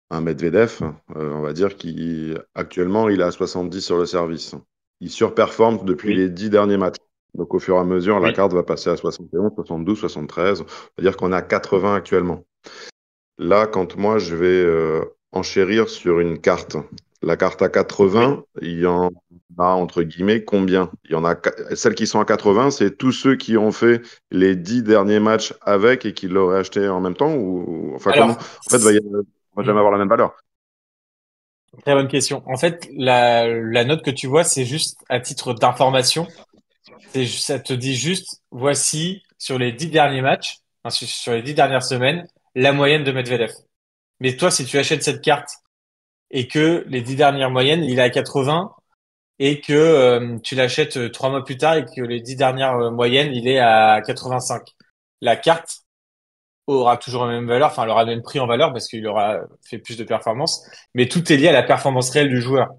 un Medvedev, on va dire qu'actuellement, il est à 70 sur le service. Il surperforme depuis oui, les 10 derniers matchs. Donc, au fur et à mesure, la oui. carte va passer à 71, 72, 73. On va dire qu'on est à 80 actuellement. Là, quand moi, je vais enchérir sur une carte, la carte à Oui. 80, il y en a entre guillemets combien? Il y en a celles qui sont à 80, c'est tous ceux qui ont fait les 10 derniers matchs avec et qui l'auraient acheté en même temps ou enfin comment? Alors, En fait, on va jamais avoir la même valeur. très bonne question. En fait, la note que tu vois, c'est juste à titre d'information. Ça te dit juste, voici sur les 10 derniers matchs, enfin, sur les 10 dernières semaines, la moyenne de Medvedev. Mais toi, si tu achètes cette carte et que les 10 dernières moyennes, il est à 80 et que tu l'achètes 3 mois plus tard et que les 10 dernières moyennes, il est à 85. La carte aura toujours la même valeur, enfin, elle aura le même prix en valeur parce qu'il aura fait plus de performances, mais tout est lié à la performance réelle du joueur.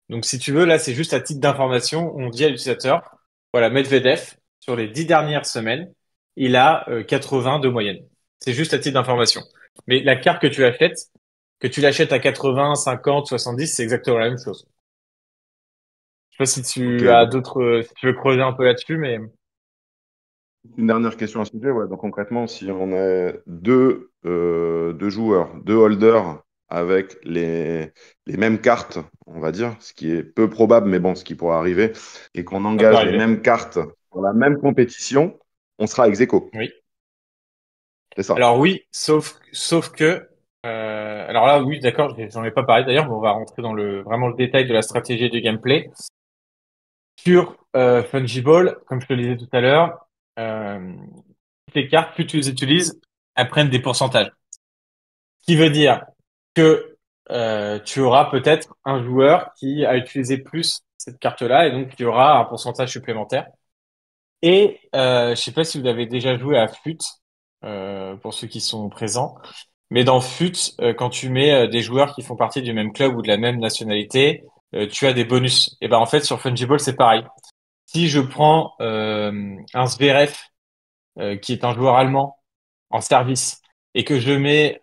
Donc, si tu veux, là, c'est juste à titre d'information, on dit à l'utilisateur, voilà, Medvedev, sur les 10 dernières semaines, il a 80 de moyenne. C'est juste à titre d'information. Mais la carte que tu l'achètes à 80, 50, 70, c'est exactement la même chose. Je sais pas si Ok, tu as d'autres, si tu veux creuser un peu là-dessus, mais une dernière question à ce sujet. Ouais. Donc concrètement, si on a deux joueurs, deux holders avec les mêmes cartes, on va dire, ce qui est peu probable, mais bon, ce qui pourrait arriver, et qu'on ça peut engage les arriver. mêmes cartes pour la même compétition, on sera ex aequo. Oui. C'est ça. Alors oui, sauf que, alors là, oui, d'accord, j'en ai pas parlé d'ailleurs, mais on va rentrer dans vraiment le détail de la stratégie et du gameplay. Sur Fungible, comme je te le disais tout à l'heure, euh, tes cartes, plus tu les utilises, elles prennent des pourcentages. Ce qui veut dire que tu auras peut-être un joueur qui a utilisé plus cette carte-là, et donc il y aura un pourcentage supplémentaire. Et je sais pas si vous avez déjà joué à FUT, pour ceux qui sont présents. Mais dans FUT, quand tu mets des joueurs qui font partie du même club ou de la même nationalité, tu as des bonus. Et ben en fait sur Fungible c'est pareil. Si je prends un Zverev qui est un joueur allemand en service et que je mets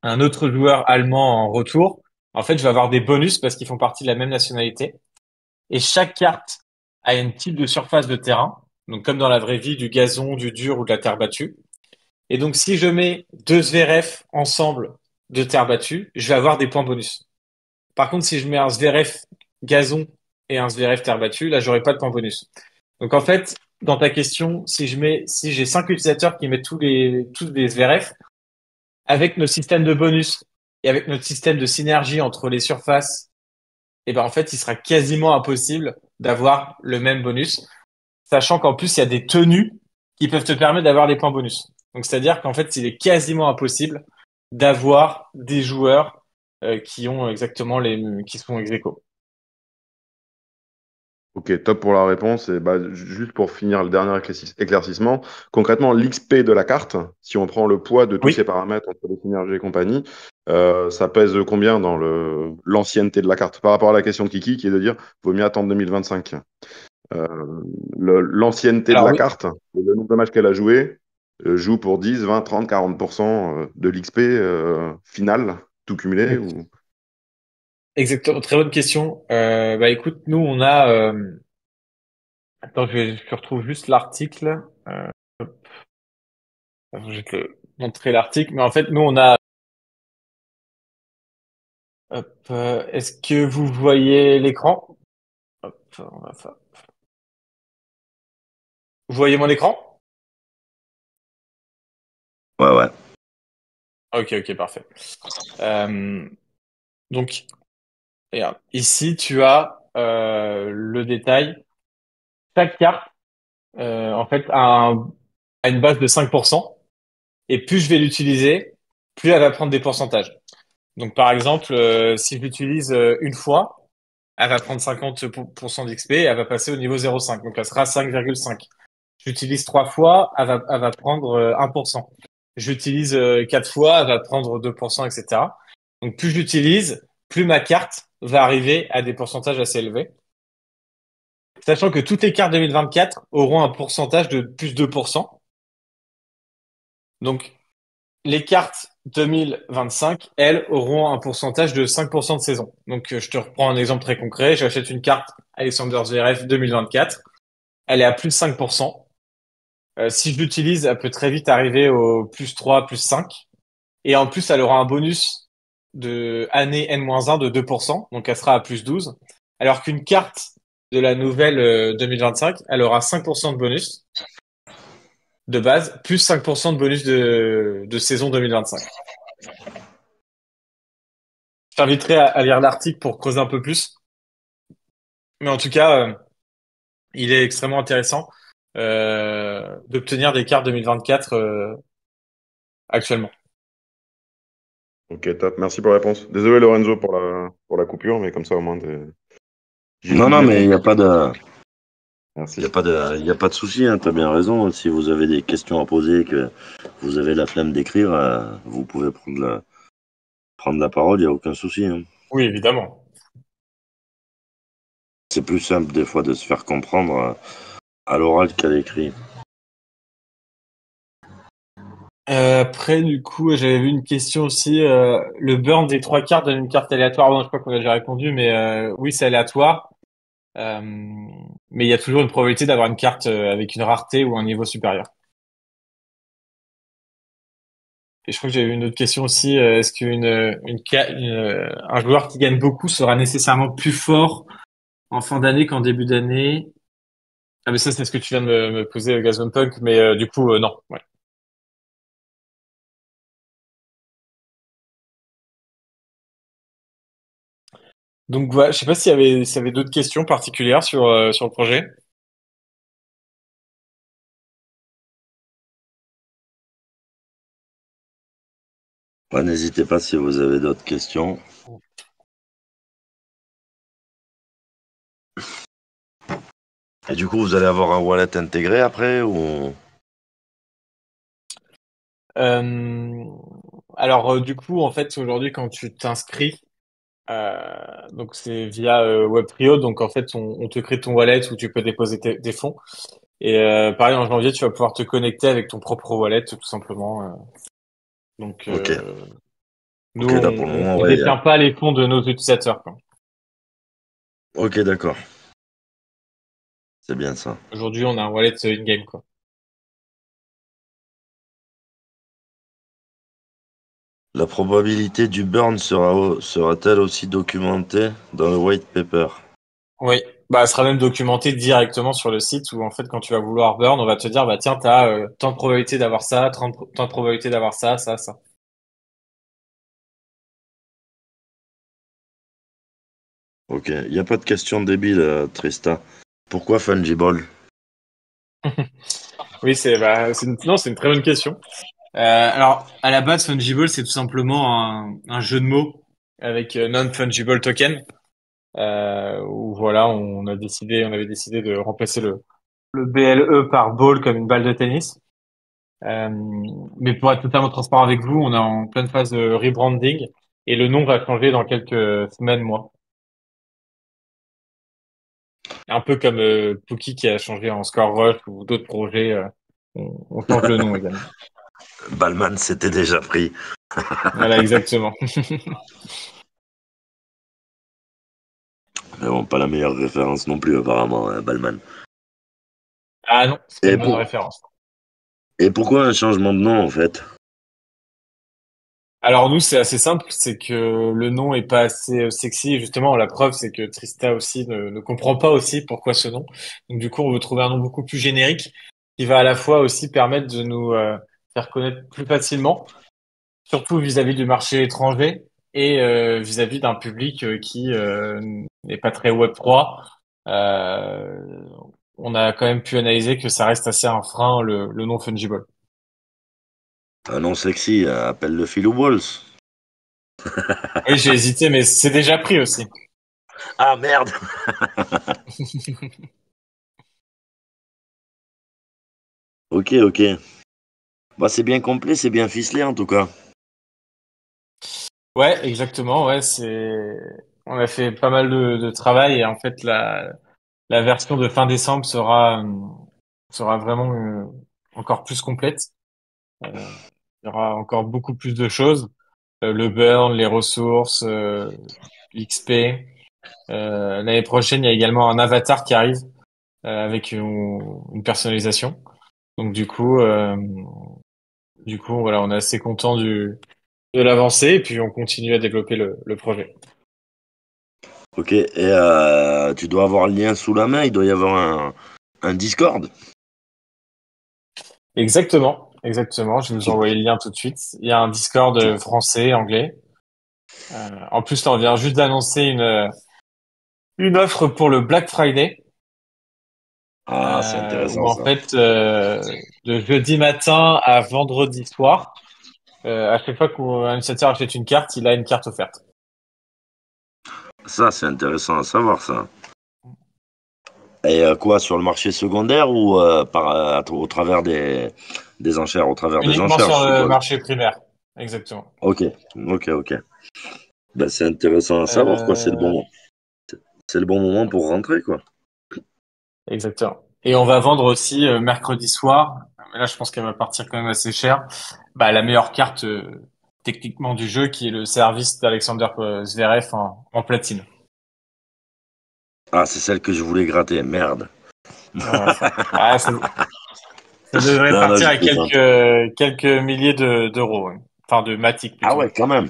un autre joueur allemand en retour, en fait je vais avoir des bonus parce qu'ils font partie de la même nationalité. Et chaque carte a une type de surface de terrain, donc comme dans la vraie vie, du gazon, du dur ou de la terre battue. Et donc, si je mets deux Zverev ensemble de terre battue, je vais avoir des points bonus. Par contre, si je mets un Zverev gazon et un Zverev terre battue, là, j'aurai pas de points bonus. Donc, en fait, dans ta question, si j'ai 5 utilisateurs qui mettent tous des Zverev, avec notre système de bonus et avec notre système de synergie entre les surfaces, et ben, en fait, il sera quasiment impossible d'avoir le même bonus, sachant qu'en plus, il y a des tenues qui peuvent te permettre d'avoir des points bonus. Donc, c'est-à-dire qu'en fait, il est quasiment impossible d'avoir des joueurs qui ont exactement qui sont ex aequo. Ok, top pour la réponse. Et bah, juste pour finir le dernier éclaircissement, concrètement, l'XP de la carte, si on prend le poids de tous ces Oui. paramètres entre les synergies et compagnie, ça pèse combien dans l'ancienneté de la carte? Par rapport à la question de Kiki, qui est de dire, vaut mieux attendre 2025. Euh, L'ancienneté de Alors la oui, carte, le nombre de matchs qu'elle a joué, joue pour 10, 20, 30, 40% de l'XP final, tout cumulé ou... exactement. Très bonne question. Bah écoute, nous on a. Attends, je retrouve juste l'article. Hop, je vais te montrer l'article. Mais en fait, nous on a. Hop, est-ce que vous voyez l'écran? Hop, on va faire. Vous voyez mon écran? Ouais, ouais. Ok, ok, parfait. Euh, donc, regarde, ici tu as le détail. Chaque carte, en fait, a une base de 5%. Et plus je vais l'utiliser, plus elle va prendre des pourcentages. Donc, par exemple, si je l'utilise une fois, elle va prendre 50% d'XP et elle va passer au niveau 0,5. Donc, elle sera 5,5. J'utilise 3 fois, elle va prendre 1%. J'utilise 4 fois, elle va prendre 2%, etc. Donc, plus je l'utilise, plus ma carte va arriver à des pourcentages assez élevés. Sachant que toutes les cartes 2024 auront un pourcentage de plus 2%. Donc, les cartes 2025, elles, auront un pourcentage de 5% de saison. Donc, je te reprends un exemple très concret. J'achète une carte Alexander Zverev 2024. Elle est à plus de 5%. Si je l'utilise, elle peut très vite arriver au plus 3, plus 5. Et en plus, elle aura un bonus de année N-1 de 2%. Donc, elle sera à plus 12. Alors qu'une carte de la nouvelle 2025, elle aura 5% de bonus de base, plus 5% de bonus de saison 2025. Je t'inviterai à lire l'article pour creuser un peu plus. Mais en tout cas, il est extrêmement intéressant d'obtenir des cartes 2024 actuellement. Ok, top. Merci pour la réponse. Désolé Lorenzo pour la coupure, mais comme ça au moins j'ai Non, tout non, bien mais il n'y compris. a pas de, Merci. il y a pas de souci, hein, tu as bien raison. Si vous avez des questions à poser, que vous avez la flemme d'écrire, vous pouvez prendre la parole, il n'y a aucun souci, hein. Oui, évidemment. C'est plus simple des fois de se faire comprendre à l'oral qu'à l'écrit. Après, du coup, j'avais vu une question aussi. Le burn des trois cartes donne une carte aléatoire. Bon, je crois qu'on a déjà répondu, mais oui, c'est aléatoire. Euh, mais il y a toujours une probabilité d'avoir une carte avec une rareté ou un niveau supérieur. Et je crois que j'avais une autre question aussi. Est-ce un joueur qui gagne beaucoup sera nécessairement plus fort en fin d'année qu'en début d'année? Ah, mais ça, c'est ce que tu viens de me poser, Gazon Punk. Mais du coup, non. Ouais. Donc, voilà, je sais pas s'il y avait d'autres questions particulières sur le projet. Ouais, n'hésitez pas si vous avez d'autres questions. Et du coup, vous allez avoir un wallet intégré après ou... Euh, alors, du coup, en fait, aujourd'hui, quand tu t'inscris, donc c'est via Webtrio, donc en fait, on te crée ton wallet où tu peux déposer des fonds. Et pareil, en janvier, tu vas pouvoir te connecter avec ton propre wallet, tout simplement. Donc, Ok, nous, ok, là pour le moment, on ouais. détient pas les fonds de nos utilisateurs, quoi. Ok, d'accord, c'est bien ça. Aujourd'hui, on a un wallet in-game, quoi. La probabilité du burn sera-t-elle aussi documentée dans le white paper? Oui, bah, elle sera même documentée directement sur le site où en fait quand tu vas vouloir burn, on va te dire bah tiens t'as tant de probabilité d'avoir ça, tant de probabilité d'avoir ça, ça, ça. Ok, il n'y a pas de question débile, Trista. Pourquoi Fungible? Oui, non, c'est une très bonne question. Alors à la base fungible c'est tout simplement un jeu de mots avec non fungible token où voilà on avait décidé de remplacer le BLE par ball comme une balle de tennis. Euh, mais pour être totalement transparent avec vous, on est en pleine phase de rebranding et le nom va changer dans quelques semaines, mois. Un peu comme Pookie qui a changé en Score Rush ou d'autres projets, on change le nom également. Balman s'était déjà pris. Voilà, exactement. Mais bon, pas la meilleure référence non plus, apparemment, Balman. Ah non, c'est pas Et, une bonne pour... référence. Et pourquoi un changement de nom, en fait? Alors nous, c'est assez simple, c'est que le nom est pas assez sexy. Justement, la preuve, c'est que Trista aussi ne comprend pas aussi pourquoi ce nom. Donc du coup, on veut trouver un nom beaucoup plus générique qui va à la fois aussi permettre de nous faire connaître plus facilement, surtout vis-à-vis du marché étranger et vis-à-vis d'un public qui n'est pas très Web3. Euh, on a quand même pu analyser que ça reste assez un frein, le nom Fungible. Un nom sexy, appelle-le Philou Balls. Oui, j'ai hésité, mais c'est déjà pris aussi. Ah merde! Ok, ok. Bah, c'est bien complet, c'est bien ficelé en tout cas. Ouais, exactement. Ouais, on a fait pas mal de travail et en fait la version de fin décembre sera vraiment encore plus complète. Euh, il y aura encore beaucoup plus de choses. Le burn, les ressources, l'XP. L'année prochaine, il y a également un avatar qui arrive avec une personnalisation. Donc du coup, voilà, on est assez content de l'avancée et puis on continue à développer le projet. Ok, et tu dois avoir le lien sous la main, il doit y avoir un Discord. Exactement, exactement. Je vais vous envoyer le lien tout de suite. Il y a un Discord français, anglais. En plus, là, on vient juste d'annoncer une offre pour le Black Friday, Ah, c'est intéressant où en ça. fait, de jeudi matin à vendredi soir, à chaque fois qu'un utilisateur achète une carte, il a une carte offerte. Ça, c'est intéressant à savoir ça. Et quoi, sur le marché secondaire ou au travers des enchères, au travers des Uniquement enchères, sur je le suppose. marché primaire. Exactement. Ok, ok, ok. Ben, c'est intéressant à savoir quoi, Euh, c'est le bon moment pour rentrer quoi. exactement. Et on va vendre aussi mercredi soir. Mais là, je pense qu'elle va partir quand même assez cher. Bah, la meilleure carte techniquement du jeu, qui est le service d'Alexander Zverev en platine. Ah, c'est celle que je voulais gratter. Merde. Voilà, ça. Ouais, ça devrait Non, non, partir je à plaisante. quelques milliers d'euros. Ouais. Enfin, de Matic Ah plutôt. ouais, quand même.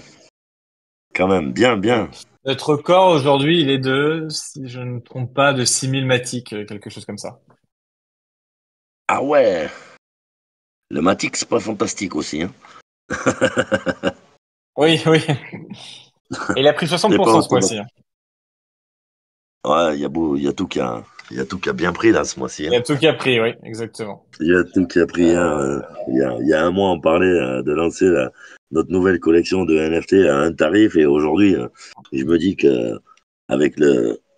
Quand même. Bien, Ouais. bien. Notre record aujourd'hui, il est si je ne me trompe pas, de 6000 Matic, quelque chose comme ça. Ah ouais. Le Matic, c'est pas fantastique aussi, hein. Oui, oui. Et il a pris C'est pas 60% ce mois-ci. automatique. Hein. Ouais, il y a tout il y a tout qui a bien pris là ce mois-ci, Il hein. a tout qui a pris, oui, exactement. Il y a tout qui a pris, hein. Il y a un mois, on parlait de lancer notre nouvelle collection de NFT à un tarif, et aujourd'hui, je me dis que avec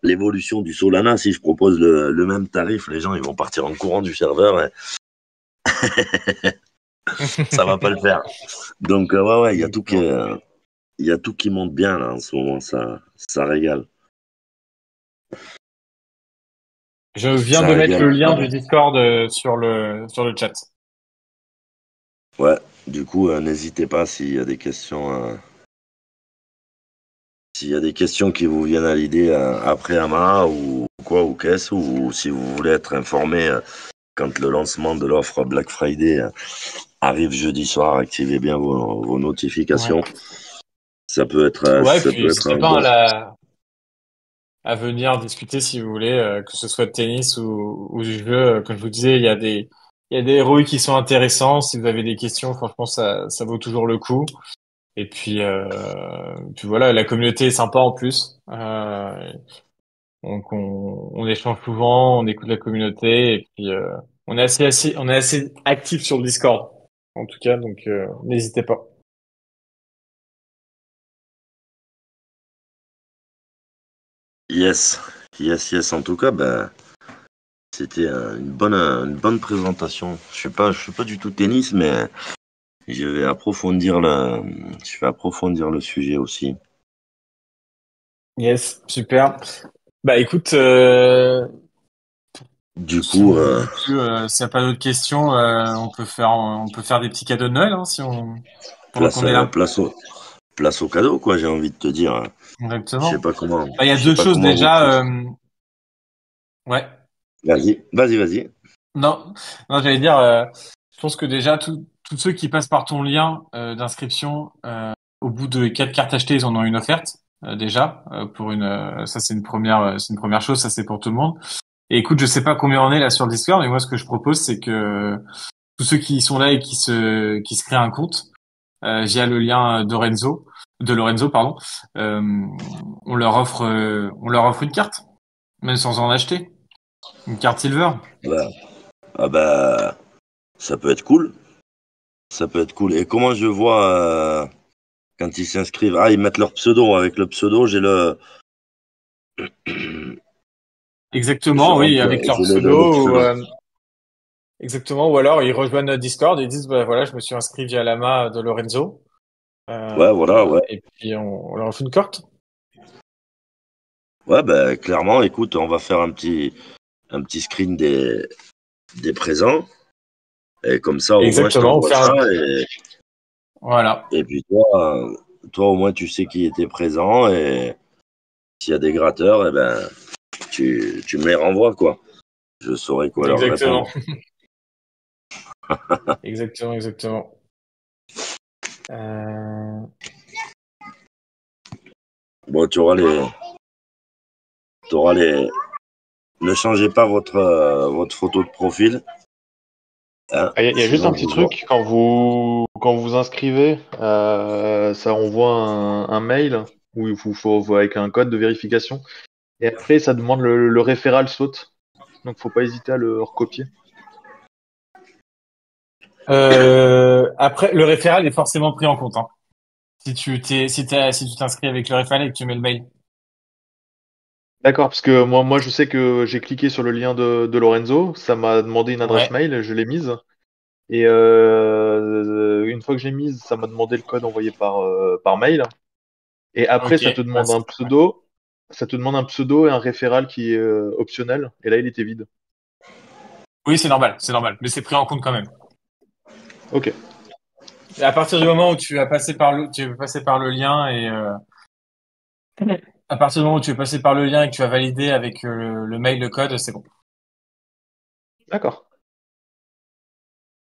l'évolution du Solana, si je propose le même tarif, les gens ils vont partir en courant du serveur, et ça va pas le faire. Donc ouais, ouais, Exactement. il y a tout qui monte bien là en ce moment, ça régale, Je viens ça de mettre régale. le lien du Discord sur le chat. Ouais, du coup, n'hésitez pas s'il y a des questions qui vous viennent à l'idée après Ama ou quoi ou qu'est-ce, ou si vous voulez être informé quand le lancement de l'offre Black Friday arrive jeudi soir, activez bien vos Ouais. notifications. Ouais, Ça puis peut être n'hésitez un pas bon. à venir discuter si vous voulez, que ce soit de tennis ou du jeu. Comme je vous disais, il y a des héros qui sont intéressants. Si vous avez des questions, franchement, ça vaut toujours le coup. Et puis voilà, la communauté est sympa en plus. Donc on échange souvent, on écoute la communauté et puis on est assez actif sur le Discord. En tout cas, donc n'hésitez pas. Yes, yes, yes. En tout cas, ben, c'était une bonne présentation. Je suis pas du tout tennis, mais je vais approfondir le sujet aussi. Yes, super. Bah écoute, Du si coup, on veut plus, s'il n'y a pas d'autres questions, on peut faire des petits cadeaux de Noël, hein, si on, pendant place, qu'on est là. place au cadeau, quoi, j'ai envie de te dire. Exactement. Bah, il y a Je sais deux pas choses comment vous. déjà. Ouais. Vas-y. Non, non, j'allais dire. Je pense que déjà tous ceux qui passent par ton lien d'inscription, au bout de 4 cartes achetées, ils en ont une offerte déjà pour une. Ça c'est une première chose. Ça c'est pour tout le monde. Et écoute, je sais pas combien on est là sur le Discord, mais moi ce que je propose, c'est que tous ceux qui sont là et qui se créent un compte via le lien de Lorenzo, pardon, euh, on leur offre une carte, même sans en acheter, une carte Silver. Bah, ah bah, ça peut être cool. Ça peut être cool. Et comment je vois quand ils s'inscrivent? Ah, ils mettent leur pseudo. Avec le pseudo, je Exactement, oui, rentre, avec leur j'ai le pseudo, pseudo. exactement, ou alors ils rejoignent notre Discord et ils disent, bah voilà, je me suis inscrit via l'AMA de Lorenzo, Ouais, voilà, ouais. et puis on leur offre une carte. Ouais, bah, clairement, écoute, on va faire un petit screen des présents. Et comme ça, au moins, je Exactement, t'envoie ça. voilà, Et puis toi, au moins, tu sais qui était présent. Et s'il y a des gratteurs, eh ben, tu me les renvoies, quoi. Je saurai quoi leur exactement, répondre. exactement. Euh, Bon, tu auras les. Ne changez pas votre photo de profil, hein, Ah, il y a juste sinon un je petit vous vois. truc, quand vous inscrivez, ça envoie un mail où faut avec un code de vérification. Et après, ça demande le référal saute. Donc, faut pas hésiter à le recopier. après, le référal est forcément pris en compte, hein. Si tu t'inscris avec le référent et que tu mets le mail. D'accord, parce que moi, je sais que j'ai cliqué sur le lien de Lorenzo. Ça m'a demandé une adresse Ouais. mail, je l'ai mise. Et une fois que j'ai mise, ça m'a demandé le code envoyé par mail. Et après, Ok. ça te Bah, demande un pseudo. Ça te demande un pseudo et un référal qui est optionnel. Et là, il était vide. Oui, c'est normal, mais c'est pris en compte quand même. Ok. Et à partir du moment où tu vas passer tu vas passer par le lien à partir du moment où tu vas passer par le lien et que tu vas valider avec le mail, le code, c'est bon. D'accord.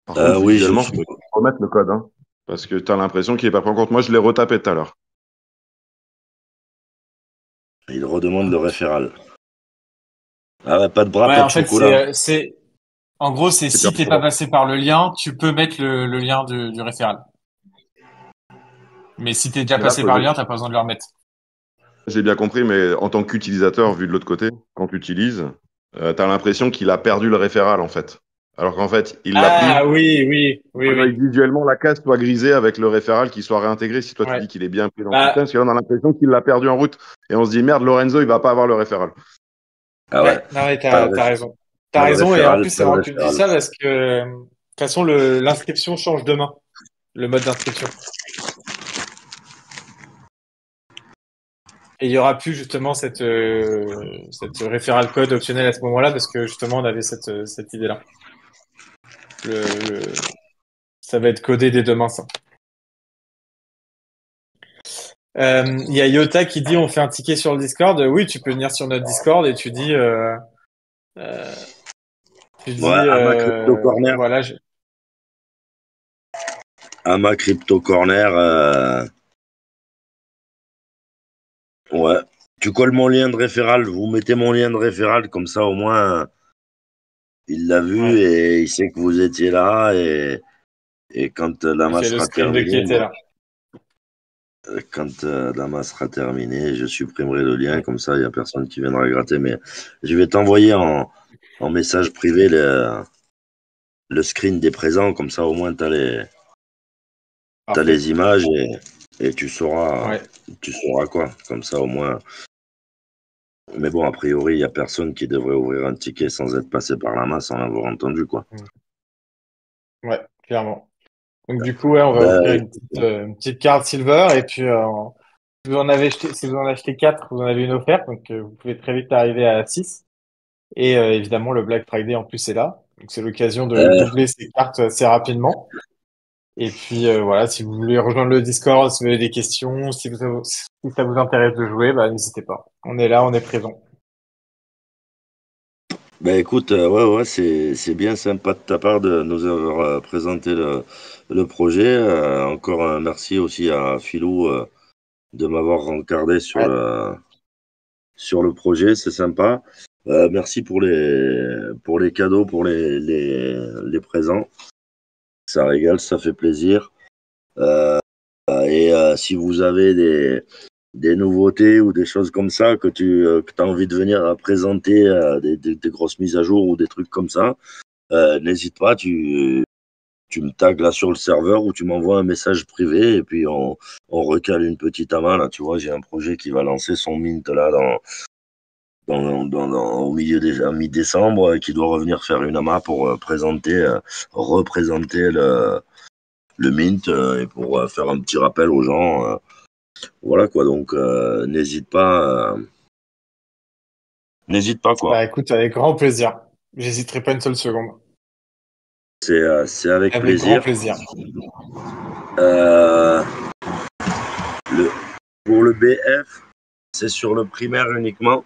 Par contre, Oui, visuellement, faut remettre le code, hein, parce que tu as l'impression qu'il est pas pris en compte. Moi, je l'ai retapé tout à l'heure. il redemande le référal. Ah ouais, pas de bras, Ouais, pas de en fait, chocolat. en gros, c'est C'est si t'es pas perturbant. passé par le lien, tu peux mettre le lien du référal. Mais si t'es déjà Mais là, passé par le lien, t'as pas besoin de le remettre. j'ai bien compris, mais en tant qu'utilisateur, vu de l'autre côté, quand tu utilises, tu as l'impression qu'il a perdu le référal, en fait. Alors qu'en fait, il l'a pris. Ah oui, oui, Il oui, faudrait oui. que visuellement la case soit grisée avec le référal qui soit réintégré si toi tu Ouais. dis qu'il est bien pris dans le Bah, système, parce que là on a l'impression qu'il l'a perdu en route et on se dit merde, Lorenzo il va pas avoir le référal. Ah ouais, ouais, non, ouais, pas de, t'as raison. T'as pas de raison, et en référal, plus, c'est pas de marrant que tu me dis référal. ça parce que, de toute façon, l'inscription change demain, le mode d'inscription. Et il y aura plus justement cette référal code optionnel à ce moment-là parce que justement, on avait cette idée-là. Ça va être codé dès demain, ça. Il y a Yota qui dit on fait un ticket sur le Discord. Oui, tu peux venir sur notre Discord et euh, tu Ouais, dis à ma crypto corner, voilà, à ma crypto corner, ouais. Tu colles mon lien de référal, vous mettez mon lien de référal, comme ça au moins il l'a vu ouais, et il sait que vous étiez là et quand la il masse fait le sera screen de qui terminée, était là. quand la masse sera terminée, je supprimerai le lien, comme ça il n'y a personne qui viendra gratter. Mais je vais t'envoyer en message privé le screen des présents, comme ça au moins t'as Parfait. les images et Ouais. tu sauras quoi. Comme ça au moins. Mais bon, a priori, il n'y a personne qui devrait ouvrir un ticket sans être passé par la masse sans l'avoir entendu, quoi. Mm. Ouais, clairement. Donc du coup, ouais, on va offrir Ben, une petite carte silver et puis si vous en achetez 4, vous en avez une offerte. Donc vous pouvez très vite arriver à 6. Et évidemment, le Black Friday en plus est là. Donc c'est l'occasion de euh, doubler ces cartes assez rapidement. Et puis voilà, si vous voulez rejoindre le Discord, si vous avez des questions, si ça vous intéresse de jouer, bah n'hésitez pas. On est là, on est présent. ben écoute, ouais, ouais, c'est bien sympa de ta part de nous avoir présenté le projet. Encore un merci aussi à Philou de m'avoir rencardé Ouais. sur le projet, c'est sympa. Merci pour les cadeaux, pour les présents. Ça régale, ça fait plaisir. Euh, si vous avez des nouveautés ou des choses comme ça que tu as envie de venir présenter, des grosses mises à jour ou des trucs comme ça, n'hésite pas, tu me tags là sur le serveur ou tu m'envoies un message privé et puis on recale une petite amas. Là, tu vois, j'ai un projet qui va lancer son mint là au milieu à mi-décembre qui doit revenir faire une amas pour représenter le mint et pour faire un petit rappel aux gens. Voilà quoi, donc n'hésite pas quoi. Bah écoute, avec grand plaisir. J'hésiterai pas une seule seconde. C'est avec Avec grand plaisir. plaisir. Euh, le, pour le BF, c'est sur le primaire uniquement.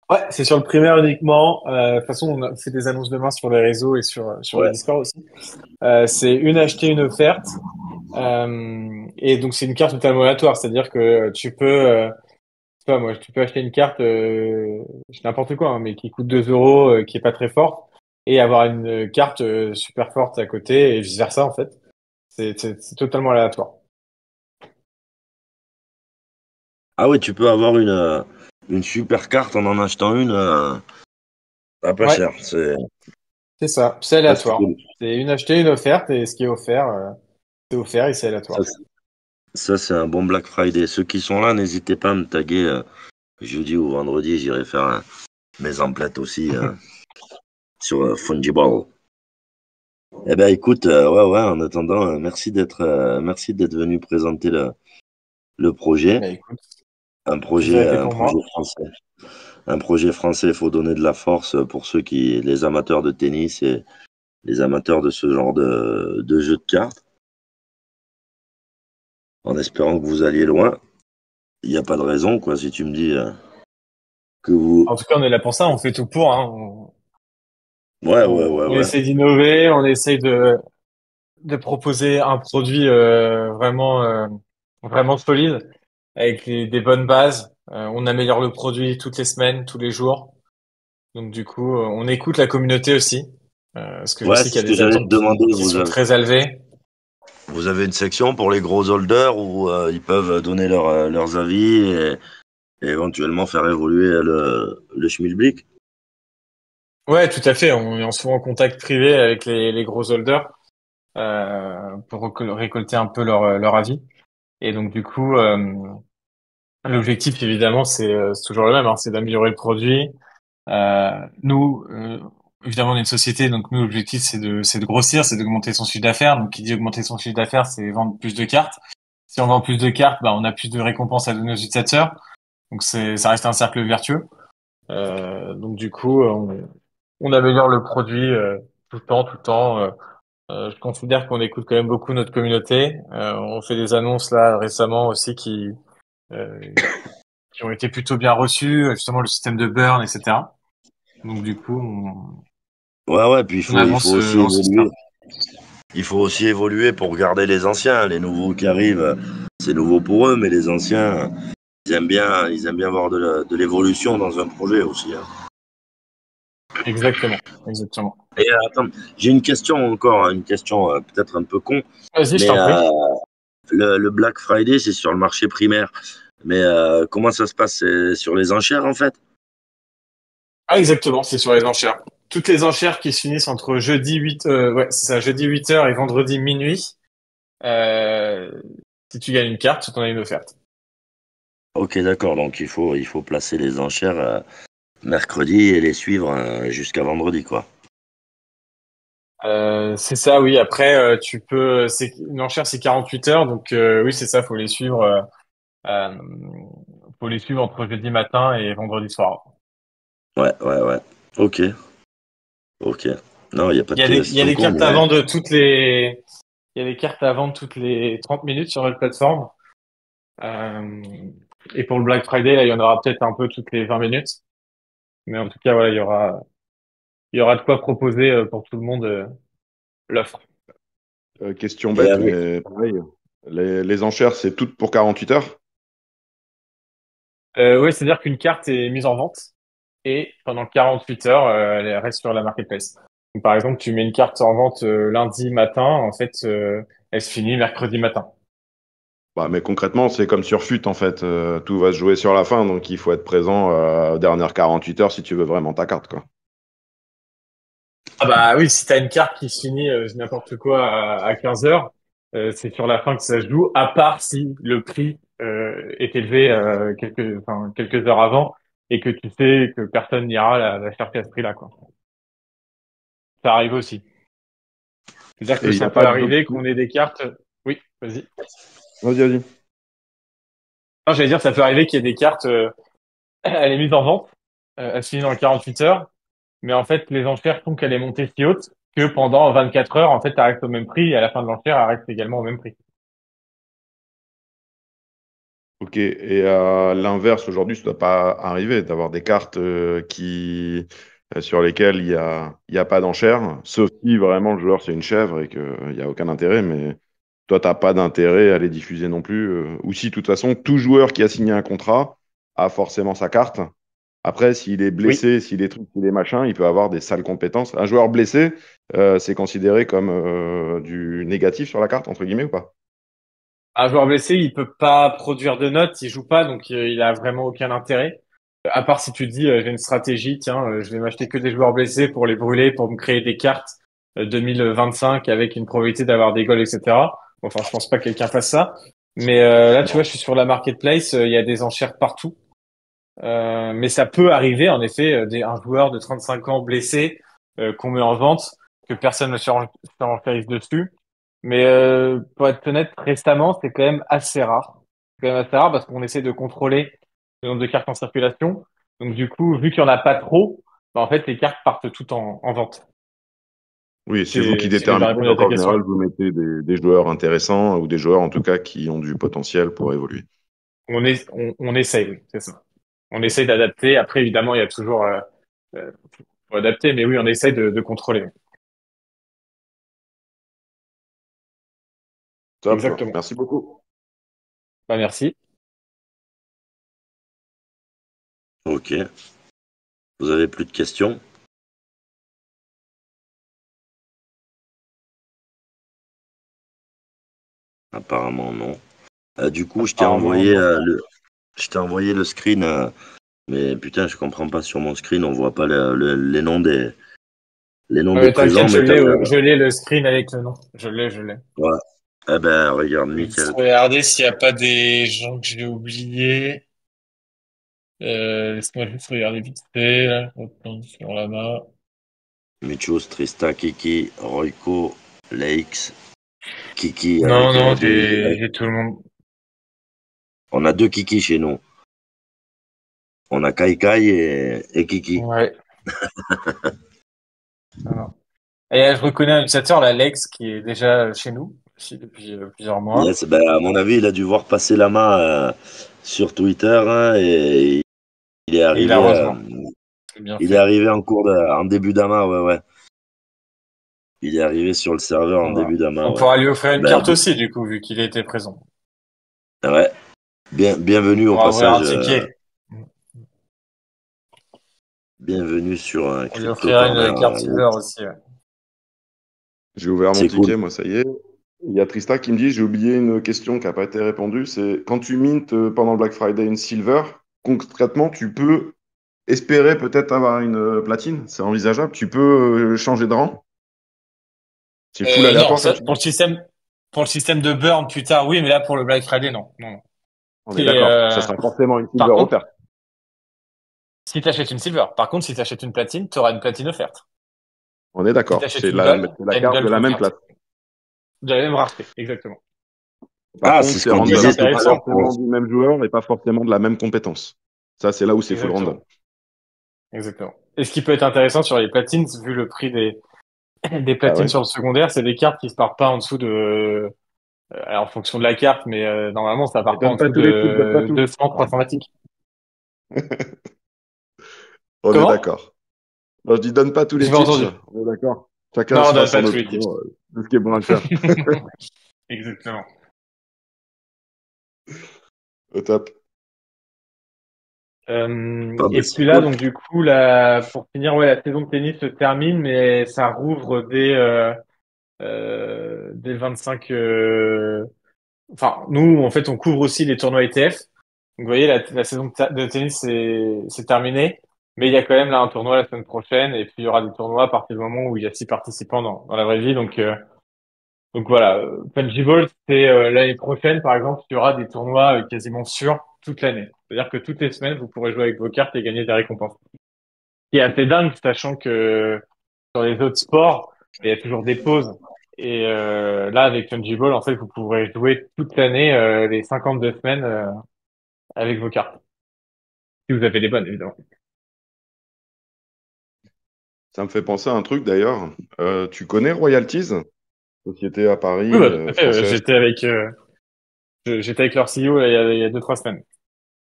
Ouais, c'est sur le primaire uniquement. De toute façon, on a fait des annonces demain sur les réseaux et sur le Ouais. Discord aussi. C'est une achetée, une offerte. Et donc c'est une carte totalement aléatoire, c'est-à-dire que tu peux, je sais pas moi, tu peux acheter une carte, n'importe quoi, hein, mais qui coûte 2 euros, qui est pas très forte, et avoir une carte super forte à côté et vice versa en fait. C'est totalement aléatoire. Ah oui, tu peux avoir une super carte en achetant une à pas Ouais, cher. c'est ça, c'est Ça, c'est aléatoire. cool. C'est une achetée, une offerte, et ce qui est offert, c'est offert et c'est Ça, aléatoire. c'est un bon Black Friday. Ceux qui sont là, n'hésitez pas à me taguer jeudi ou vendredi. J'irai faire mes emplettes aussi sur Fungible. Eh ben écoute, ouais, ouais, en attendant, merci d'être venu présenter le projet. Bah écoute, plaisir était Un pour projet moi. français. un projet français, il faut donner de la force pour les amateurs de tennis et les amateurs de ce genre de jeu de cartes, en espérant que vous alliez loin. Il n'y a pas de raison, quoi, si tu me dis que vous... En tout cas, on est là pour ça, on fait tout pour, hein. Ouais, ouais, ouais, On ouais. essaie d'innover, on essaie de proposer un produit vraiment solide avec des bonnes bases. On améliore le produit toutes les semaines, tous les jours. Donc du coup, on écoute la communauté aussi, parce que je Ouais, sais c'est qu'il y ce a que des j'allais te attentes demander. qui sont très élevées. Vous avez une section pour les gros holders où ils peuvent donner leurs avis et éventuellement faire évoluer le schmilblick. Ouais, tout à fait. On est souvent en contact privé avec les gros holders pour récolter un peu leur avis. Et donc du coup, l'objectif évidemment c'est toujours le même, hein, c'est d'améliorer le produit. Nous, évidemment, on est une société, donc nous l'objectif c'est de grossir, c'est d'augmenter son chiffre d'affaires. Donc qui dit augmenter son chiffre d'affaires, c'est vendre plus de cartes. Si on vend plus de cartes, bah on a plus de récompenses à donner aux utilisateurs. Donc ça reste un cercle vertueux. Donc du coup, on améliore le produit tout le temps, tout le temps. Je considère qu'on écoute quand même beaucoup notre communauté. On fait des annonces là récemment aussi euh, qui ont été plutôt bien reçues, justement le système de burn, etc. Donc du coup, Ouais, ouais, puis on il faut avance aussi en ce évoluer. sens. Il faut aussi évoluer pour garder les anciens. Les nouveaux qui arrivent, c'est nouveau pour eux, mais les anciens, ils aiment bien voir de l'évolution dans un projet aussi, hein. Exactement, exactement. Et attends, j'ai une question encore, hein, une question peut-être un peu con, Vas-y, je mais t'en prie. le Black Friday, c'est sur le marché primaire. Mais comment ça se passe? C'est sur les enchères, en fait? Ah, exactement, c'est sur les enchères. Toutes les enchères qui se finissent entre ouais, c'est ça, jeudi 8h et vendredi minuit. Euh, Si tu gagnes une carte, tu en as une offerte. Ok, d'accord. Donc il faut placer les enchères mercredi et les suivre jusqu'à vendredi, quoi. C'est ça, oui. Après, une enchère, c'est 48 heures, donc oui, c'est ça, euh, faut les suivre entre jeudi matin et vendredi soir. Ouais, ouais, ouais. Ok, ok. Non, il n'y a pas de Il y a question des con, cartes à mais vendre il y a des cartes à vendre toutes les 30 minutes sur notre plateforme. Euh, et pour le Black Friday, là, il y en aura peut-être un peu toutes les 20 minutes. Mais en tout cas, voilà, il y aura de quoi proposer pour tout le monde l'offre. Question et bête, avec. mais pareil. Les enchères, c'est toutes pour 48 heures? Oui, c'est-à-dire qu'une carte est mise en vente et pendant 48 heures, elle reste sur la marketplace. Donc, par exemple, tu mets une carte en vente lundi matin, en fait, elle se finit mercredi matin. Bah, mais concrètement, c'est comme sur FUT, en fait. Tout va se jouer sur la fin, donc il faut être présent aux dernières 48 heures si tu veux vraiment ta carte, quoi. Ah bah oui, si t'as une carte qui se finit n'importe quoi à 15 heures, c'est sur la fin que ça se joue, à part si le prix est élevé quelques heures avant et que tu sais que personne n'ira la chercher à ce prix-là, quoi. Ça arrive aussi. C'est-à-dire Et que il n'y ça a peut pas arriver d'option. qu'on ait des cartes. Oui, vas-y. Vas-y, vas-y. Non, j'allais dire, ça peut arriver qu'il y ait des cartes, elle est mise en vente, elle se finit dans 48 heures, mais en fait, les enchères font qu'elle est montée si haute que pendant 24 heures, en fait, elle reste au même prix et à la fin de l'enchère, elle reste également au même prix. Ok, et à l'inverse, aujourd'hui, ça ne doit pas arriver d'avoir des cartes sur lesquelles il y a pas d'enchère, sauf si vraiment le joueur c'est une chèvre et qu'il n'y a aucun intérêt, mais toi, tu n'as pas d'intérêt à les diffuser non plus. Ou si, de toute façon, tout joueur qui a signé un contrat a forcément sa carte. Après, s'il est Oui. blessé, s'il est truc, s'il est machin, il peut avoir des sales compétences. Un joueur blessé, c'est considéré comme du négatif sur la carte, entre guillemets, ou pas? Un joueur blessé, il peut pas produire de notes, il joue pas, donc il a vraiment aucun intérêt. À part si tu te dis, j'ai une stratégie, tiens, je vais m'acheter que des joueurs blessés pour les brûler, pour me créer des cartes 2025 avec une probabilité d'avoir des goals, etc. Bon, enfin, je pense pas que quelqu'un fasse ça. Mais là, tu vois, je suis sur la marketplace, il y a des enchères partout. Mais ça peut arriver, en effet, un joueur de 35 ans blessé qu'on met en vente, que personne ne surenchérise dessus. Mais pour être honnête, récemment, c'est quand même assez rare. C'est quand même assez rare parce qu'on essaie de contrôler le nombre de cartes en circulation. Donc du coup, vu qu'il y en a pas trop, bah, en fait, les cartes partent toutes en vente. Oui, c'est vous qui C'est déjà déterminez, répondu à donc ta en question. général, vous mettez des joueurs intéressants ou des joueurs en tout cas qui ont du potentiel pour évoluer. On essaye, oui, c'est ça. On essaye d'adapter. Après, évidemment, il y a toujours faut adapter, mais oui, on essaye de contrôler. Top, Exactement. merci beaucoup. Bah, merci. Ok. Vous avez plus de questions? Apparemment non. Du coup, Apparemment, non. je t'ai envoyé le screen, mais putain, je comprends pas sur mon screen, on voit pas les noms des présents, T'inquiète, mais je l'ai le screen avec le nom. Je l'ai. ouais. Eh ben, regarde, Je vais juste nickel. regarder s'il n'y a pas des gens que j'ai oubliés. Laisse-moi juste regarder vite fait, là. Je retourne sur la main. Michus, Trista, Kiki, Royco, Lakes, Kiki Non, avec non, deux. j'ai tout le monde. On a deux Kiki chez nous. On a Kai Kai et Kiki. Ouais. Alors. Et je reconnais un utilisateur, l'Alex, qui est déjà chez nous, aussi depuis plusieurs mois. Yes, ben, à mon avis, il a dû voir passer la main sur Twitter hein, et il est Et il a arrivé, rejoint. C'est bien il est fait. arrivé en début d'amas, ouais, ouais. Il est arrivé sur le serveur en Voilà. début d'amas, On ouais. pourra lui offrir une Ben, carte aussi, du coup, vu qu'il a été présent. ouais. Bienvenue On au pourra ouvrir passage, un ticket. bienvenue sur un On lui Crypto offrira Corner. une carte Silver aussi, ouais. J'ai ouvert mon C'est cool. ticket, moi ça y est. Il y a Trista qui me dit, j'ai oublié une question qui n'a pas été répondue, c'est quand tu mintes pendant le Black Friday une silver, concrètement, tu peux espérer peut-être avoir une platine, c'est envisageable, tu peux changer de rang, c'est full Non, aléatoire comme ça, tu dis. pour le système de burn plus tard, oui, mais là, pour le Black Friday, non. Non, non. On est Et, d'accord, ça sera forcément une silver par contre, offerte. si tu achètes une Silver, par contre, si tu achètes une platine, tu auras une platine offerte. On est Si tu d'accord, achètes une gold, c'est la tu as une carte de gold la même offerte. classe. De la même rareté, exactement. Par Ah, contre, c'est ce c'est qu'on Ça peut être random, disait tout pas à intéressant. l'heure. forcément du même joueur et pas forcément de la même compétence. Ça, c'est là où c'est full random. Exactement. Exactement. Et ce qui peut être intéressant sur les platines, vu le prix des Ah platines ouais. sur le secondaire, c'est des cartes qui se partent pas en dessous de, alors en fonction de la carte, mais normalement ça Mais part pas en donne pas dessous tous les titres, donne pas de tout. 200, 300 matiques. On est Comment? d'accord. Non, je dis donne pas tous les J'ai pas titres. entendu. On est d'accord. Chacun Non, se on donne fasse pas son tous les titres. opinion de ce qui est bon à faire. Exactement. Au top. Ah, ben, Et c'est puis là, cool. donc du coup, pour finir, ouais, la saison de tennis se termine, mais ça rouvre dès le 25. Enfin, nous, en fait, on couvre aussi les tournois ETF. Donc, vous voyez, la saison de tennis, c'est terminé. Mais il y a quand même là un tournoi la semaine prochaine. Et puis, il y aura des tournois à partir du moment où il y a 6 participants dans la vraie vie. Donc voilà, Fungible, c'est l'année prochaine, par exemple, il y aura des tournois quasiment sûrs toute l'année. C'est-à-dire que toutes les semaines, vous pourrez jouer avec vos cartes et gagner des récompenses. Ce qui est assez dingue, sachant que sur les autres sports, il y a toujours des pauses. Et là, avec Fungible, en fait, vous pourrez jouer toute l'année, les 52 semaines avec vos cartes. Si vous avez les bonnes, évidemment. Ça me fait penser à un truc d'ailleurs. Tu connais Royalties? Société à Paris, Oui, bah, tout à fait. française. J'étais avec leur CEO là, il y a 2, 3 semaines.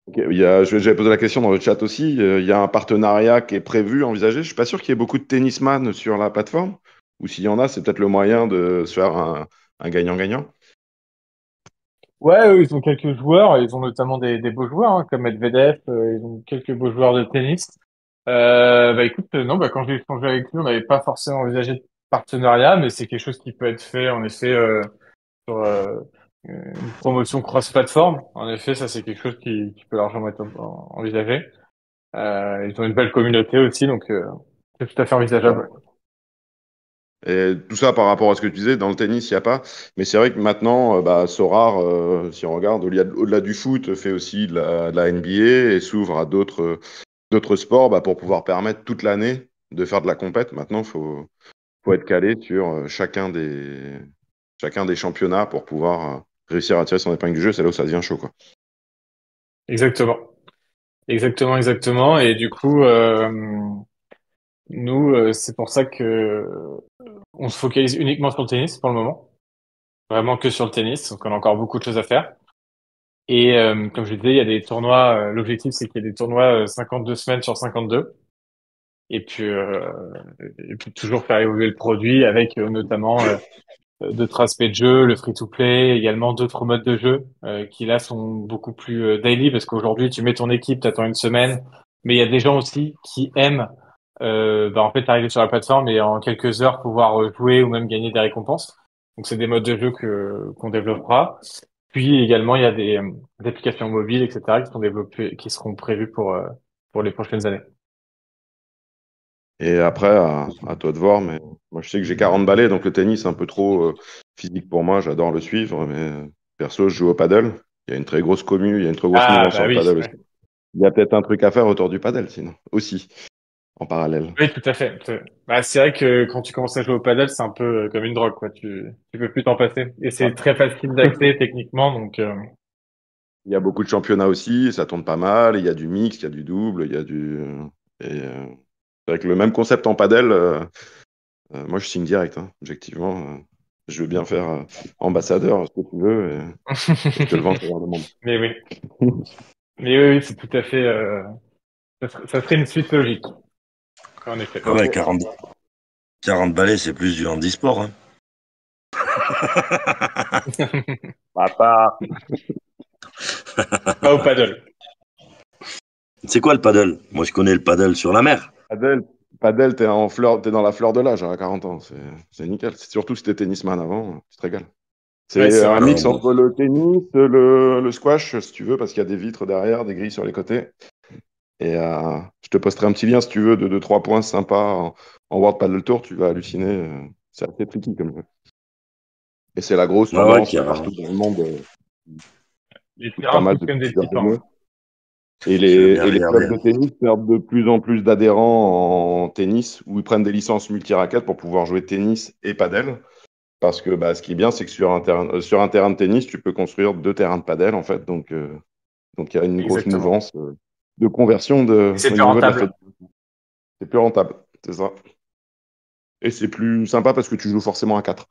Ok, j'avais posé la question dans le chat aussi. Il y a un partenariat qui est prévu, envisagé. Je suis pas sûr qu'il y ait beaucoup de tennisman sur la plateforme. Ou s'il y en a, c'est peut-être le moyen de se faire un gagnant-gagnant. Ouais, ils ont quelques joueurs. Ils ont notamment des beaux joueurs, hein, comme Medvedev. Ils ont quelques beaux joueurs de tennis. Bah écoute, non, bah quand j'ai échangé avec lui, on n'avait pas forcément envisagé de partenariat, mais c'est quelque chose qui peut être fait en effet sur une promotion cross-platform. En effet, ça c'est quelque chose qui peut largement être envisagé. Ils ont une belle communauté aussi, donc c'est tout à fait envisageable. Et tout ça par rapport à ce que tu disais, dans le tennis, il n'y a pas. Mais c'est vrai que maintenant, bah, Sorare, si on regarde, au-delà du foot, fait aussi de la NBA et s'ouvre à d'autres sports bah, pour pouvoir permettre toute l'année de faire de la compète. Maintenant, faut être calé sur chacun des championnats pour pouvoir réussir à tirer son épingle du jeu. C'est là où ça devient chaud, quoi. Exactement. Exactement, exactement. Et du coup, nous, c'est pour ça que on se focalise uniquement sur le tennis pour le moment. Vraiment que sur le tennis. Donc, on a encore beaucoup de choses à faire. Et comme je disais, il y a des tournois. L'objectif, c'est qu'il y ait des tournois 52 semaines sur 52. Et puis, toujours faire évoluer le produit avec notamment d'autres aspects de jeu, le free-to-play, également d'autres modes de jeu qui là sont beaucoup plus daily parce qu'aujourd'hui tu mets ton équipe, t'attends une semaine, mais il y a des gens aussi qui aiment en fait arriver sur la plateforme et en quelques heures pouvoir jouer ou même gagner des récompenses. Donc c'est des modes de jeu que qu'on développera. Puis également il y a des applications mobiles, etc. qui sont développées, qui seront prévues pour les prochaines années. Et après, à toi de voir, mais moi je sais que j'ai 40 balais, donc le tennis c'est un peu trop physique pour moi, j'adore le suivre, mais perso je joue au paddle. Il y a une très grosse commu, il y a une très grosse Ah mouvance sur bah le oui, paddle aussi. ouais. Il y a peut-être un truc à faire autour du paddle sinon, aussi, en parallèle. Oui, tout à fait. Bah, c'est vrai que quand tu commences à jouer au paddle, c'est un peu comme une drogue, quoi. Tu peux plus t'en passer. Et c'est Ouais. très facile d'accès techniquement, donc Il y a beaucoup de championnats aussi, ça tourne pas mal, il y a du mix, il y a du double, il y a du... Et, c'est vrai que le même concept en paddle, moi je signe direct, hein, objectivement. Je veux bien faire ambassadeur, ce que tu veux, et je te le vends vers le monde. mais oui. Mais oui, oui, c'est tout à fait. Ça serait une suite logique, en effet. Ah ouais, 40 balais, c'est plus du handisport, hein. Papa. Pas au paddle. C'est quoi le paddle? Moi, je connais le paddle sur la mer. Padel, Padel, t'es dans la fleur de l'âge à 40 ans, c'est nickel. Surtout si t'es tennisman avant, tu te régales. Ouais, C'est c'est un vrai. Non, mix moi, entre le tennis, le squash, si tu veux, parce qu'il y a des vitres derrière, des grilles sur les côtés. Et je te posterai un petit lien si tu veux de 2-3 points sympas en World Padel Tour, tu vas halluciner. C'est assez tricky comme jeu. Et c'est la grosse ouais, tendance partout dans le monde, Les depuis pas terrains mal poussent depuis comme des petits plusieurs pains. années. Et je veux bien les clubs regarder. de tennis perdent de plus en plus d'adhérents en tennis, où ils prennent des licences multi-raquettes pour pouvoir jouer tennis et padel. Parce que bah, ce qui est bien, c'est que sur un terrain de tennis, tu peux construire 2 terrains de padel, en fait. Donc il y a une grosse Exactement. mouvance de conversion Et c'est au plus niveau de la fête. rentable. C'est plus rentable, c'est ça. Et c'est plus sympa parce que tu joues forcément à 4.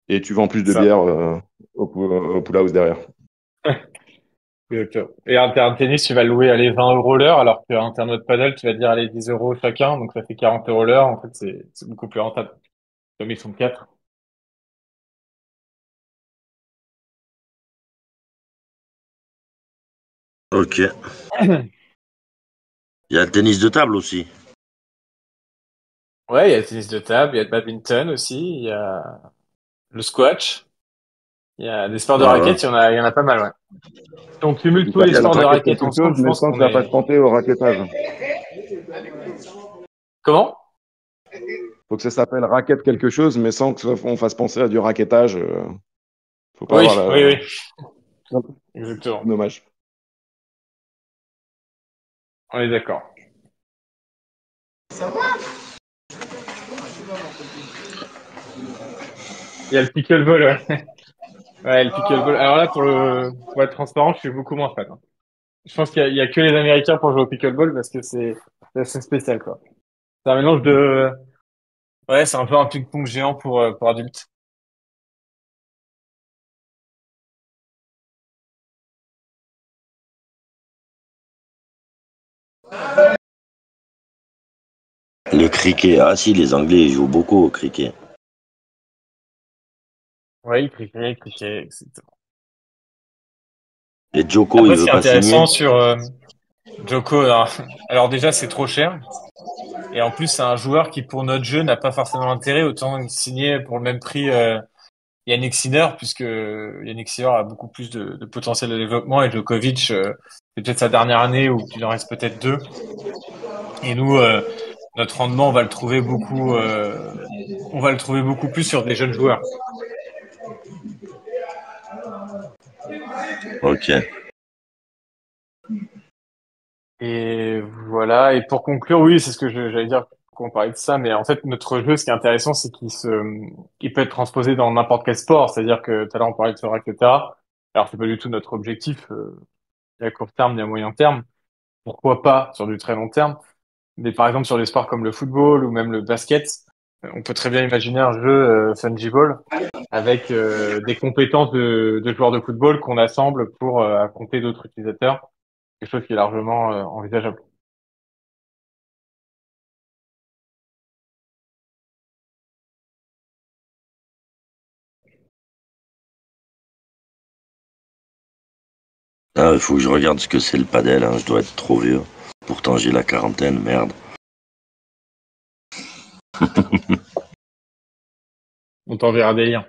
Et tu vends plus de Ça. bière au pool house derrière. Exactement. Et un terrain de tennis, tu vas le louer, allez, 20 euros l'heure, alors qu'un terrain de paddle, tu vas dire, allez, 10 euros chacun, donc ça fait 40 euros l'heure. En fait, c'est beaucoup plus rentable. Comme ils sont quatre. Ok. Il y a le tennis de table aussi. Ouais, il y a le tennis de table, il y a le badminton aussi, il y a le squash, il y a des sports de Ouais, ouais. raquettes, il y en a pas mal, ouais. Si on cumule Donc tous ça les s'appelle sports de raquette raquettes quelque ensemble, chose, je mais pense sans que qu'on ça fasse est... penser au raquettage. Comment? Faut que ça s'appelle raquette quelque chose, mais sans on fasse penser à du raquettage. Faut pas Oui, avoir oui, oui, la... exactement. Dommage. On est d'accord. Il y a le pickleball, ouais. Ouais, le pickleball. Alors là, pour être transparent, je suis beaucoup moins fan, hein. Je pense qu'il y a que les Américains pour jouer au pickleball parce que c'est assez spécial, quoi. C'est un mélange de, ouais, c'est un peu un ping-pong géant pour adultes. Le cricket. Ah si, les Anglais ils jouent beaucoup au cricket. Oui, cricket, cricket, etc. Et Joko, Après, il ce veut qui est pas intéressant signer. sur Joko, alors déjà, c'est trop cher. Et en plus, c'est un joueur qui, pour notre jeu, n'a pas forcément intérêt. Autant signer pour le même prix Yannick Sinner, puisque Yannick Sinner a beaucoup plus de potentiel de développement et Djokovic, c'est peut-être sa dernière année ou qu'il en reste peut-être deux. Et nous, notre rendement, on va le trouver beaucoup plus sur des jeunes joueurs. Ok. Et voilà. Et pour conclure, oui, c'est ce que j'allais dire quand on parlait de ça. Mais en fait, notre jeu, ce qui est intéressant, c'est qu'il peut être transposé dans n'importe quel sport. C'est-à-dire que tout à l'heure, on parlait de ce etc. Alors, c'est pas du tout notre objectif, ni à court terme, ni à moyen terme. pourquoi pas sur du très long terme. Mais par exemple, sur des sports comme le football ou même le basket, on peut très bien imaginer un jeu Fungible avec des compétences de joueurs de football qu'on assemble pour affronter d'autres utilisateurs. Quelque chose qui est largement envisageable. Ah, il faut que je regarde ce que c'est le padel, hein. Je dois être trop vieux. Pourtant, j'ai la quarantaine, merde. On t'enverra des liens.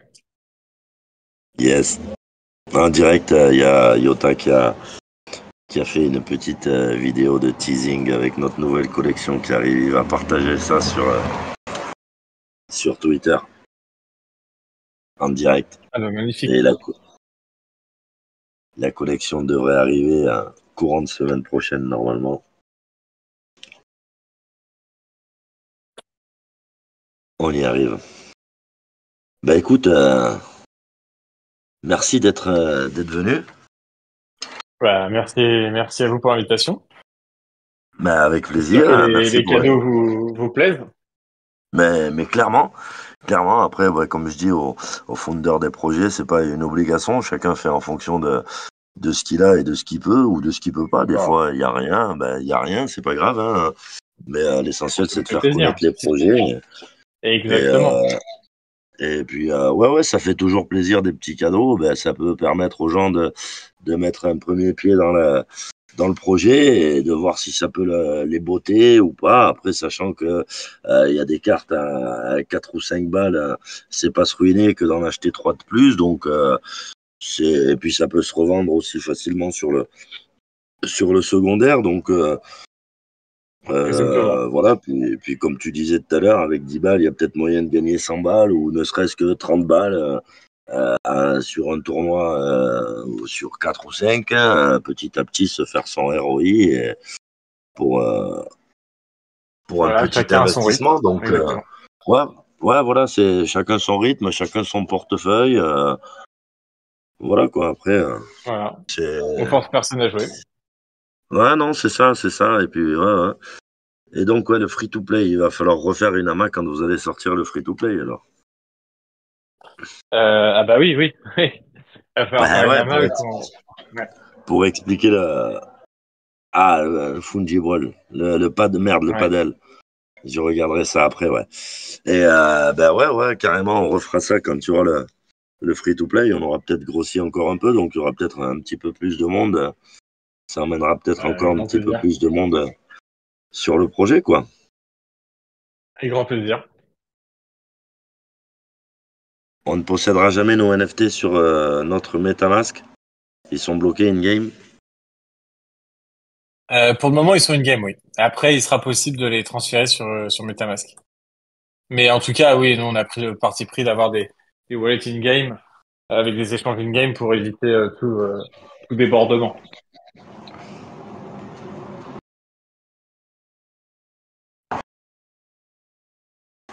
Yes. En direct, il y a Yota qui a fait une petite vidéo de teasing avec notre nouvelle collection qui arrive. Il va partager ça sur Twitter en direct. Ah, donc, magnifique. Et la collection devrait arriver courant de semaine prochaine normalement. On y arrive. Bah écoute, merci d'être venu. Voilà, merci à vous pour l'invitation. Bah avec J'espère plaisir. que Merci les pour cadeaux vous plaisent. Mais clairement, après, ouais, comme je dis aux fondeurs des projets, c'est pas une obligation. Chacun fait en fonction de ce qu'il a et de ce qu'il peut ou de ce qu'il peut pas. Des Voilà. fois, il y a rien, ben il y a rien, c'est pas grave, hein. Mais l'essentiel, c'est de Ça fait faire plaisir. connaître les projets. Et, Exactement. et puis, ouais, ça fait toujours plaisir des petits cadeaux. Ben, ça peut permettre aux gens de mettre un premier pied dans le projet et de voir si ça peut les botter ou pas. Après, sachant que il y a des cartes à 4 ou 5 balles, c'est pas se ruiner que d'en acheter 3 de plus. Donc, et puis ça peut se revendre aussi facilement sur le secondaire. Donc, Exactement. voilà. Puis, comme tu disais tout à l'heure, avec 10 balles, il y a peut-être moyen de gagner 100 balles ou ne serait-ce que 30 balles. Sur un tournoi sur 4 ou 5, hein, petit à petit se faire son ROI et pour, euh, pour un Voilà, petit chacun a son rythme. investissement. Donc, Exactement. ouais, voilà, c'est chacun son rythme, chacun son portefeuille. Voilà quoi, après, Voilà. c'est. On force personne à jouer. Ouais, non, c'est ça, c'est ça. Et puis, ouais. Et donc, ouais, le free-to-play, il va falloir refaire une AMA quand vous allez sortir le free-to-play alors. Ah bah oui, oui, oui. Il va falloir faire Ouais, une ouais, amal. Ouais. pour expliquer le Fungible, le pad, merde, le Ouais. padel. Je regarderai ça après, ouais. Et ben ouais, carrément, on refera ça quand tu auras le free-to-play. On aura peut-être grossi encore un peu, donc il y aura peut-être un petit peu plus de monde. Ça emmènera peut-être encore Avec un grand petit peu plaisir. plus de monde sur le projet, quoi. Avec grand plaisir. On ne possédera jamais nos NFT sur notre MetaMask. Ils sont bloqués in-game. Pour le moment, ils sont in-game, oui. Après, il sera possible de les transférer sur MetaMask. Mais en tout cas, oui, nous, on a pris le parti pris d'avoir des wallets in-game avec des échanges in-game pour éviter tout débordement.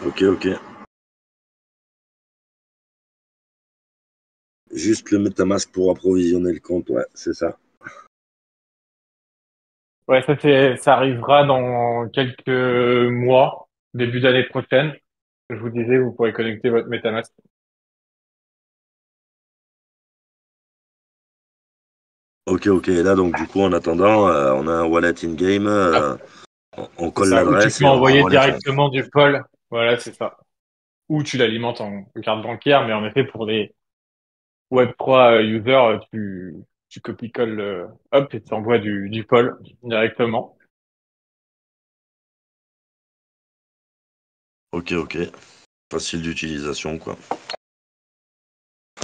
Ok. Juste le MetaMask pour approvisionner le compte, ouais, c'est ça. Ouais, ça arrivera dans quelques mois, début d'année prochaine. Je vous disais, vous pourrez connecter votre MetaMask. Ok. Et là, donc, du coup, en attendant, on a un wallet in-game. Ah, On c'est colle ça. Ou tu l'adresse peux et on envoyer renvoie les fonds. directement du pôle. Voilà, c'est ça. Ou tu l'alimentes en carte bancaire, mais en effet, pour les Web3 users, tu copies-colles, hop, et tu envoies du pôle directement. Ok. Facile d'utilisation, quoi.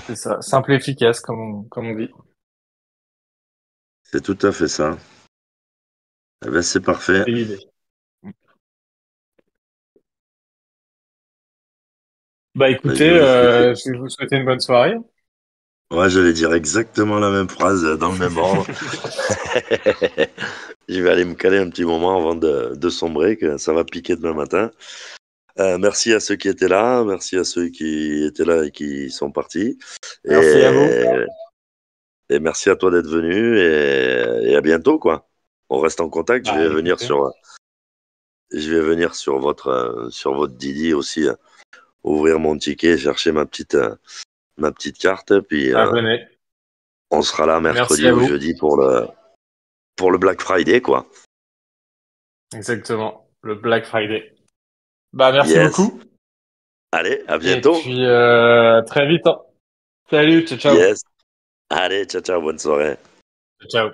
C'est ça. Simple et efficace, comme on dit. C'est tout à fait ça. Eh ben, c'est parfait. C'est l'idée. Bah Ben, écoutez, je vais vous souhaiter. je vais vous souhaiter une bonne soirée. Ouais, j'allais dire exactement la même phrase dans le même ordre. Je vais aller me caler un petit moment avant de sombrer, que ça va piquer demain matin. Merci à ceux qui étaient là, merci à ceux qui étaient là et qui sont partis. Merci à vous. Et merci à toi d'être venu et à bientôt, quoi. On reste en contact. Bah, avec plaisir. Je vais venir sur votre Didi aussi, ouvrir mon ticket, chercher ma petite carte, puis Ah, venez. on sera là Merci mercredi à ou vous. jeudi pour le Black Friday, quoi. Exactement. Le Black Friday. Bah, merci Yes. beaucoup. Allez, à Et bientôt. puis, très vite, hein. Salut, ciao, ciao. Yes. Allez, ciao, ciao, bonne soirée. Ciao.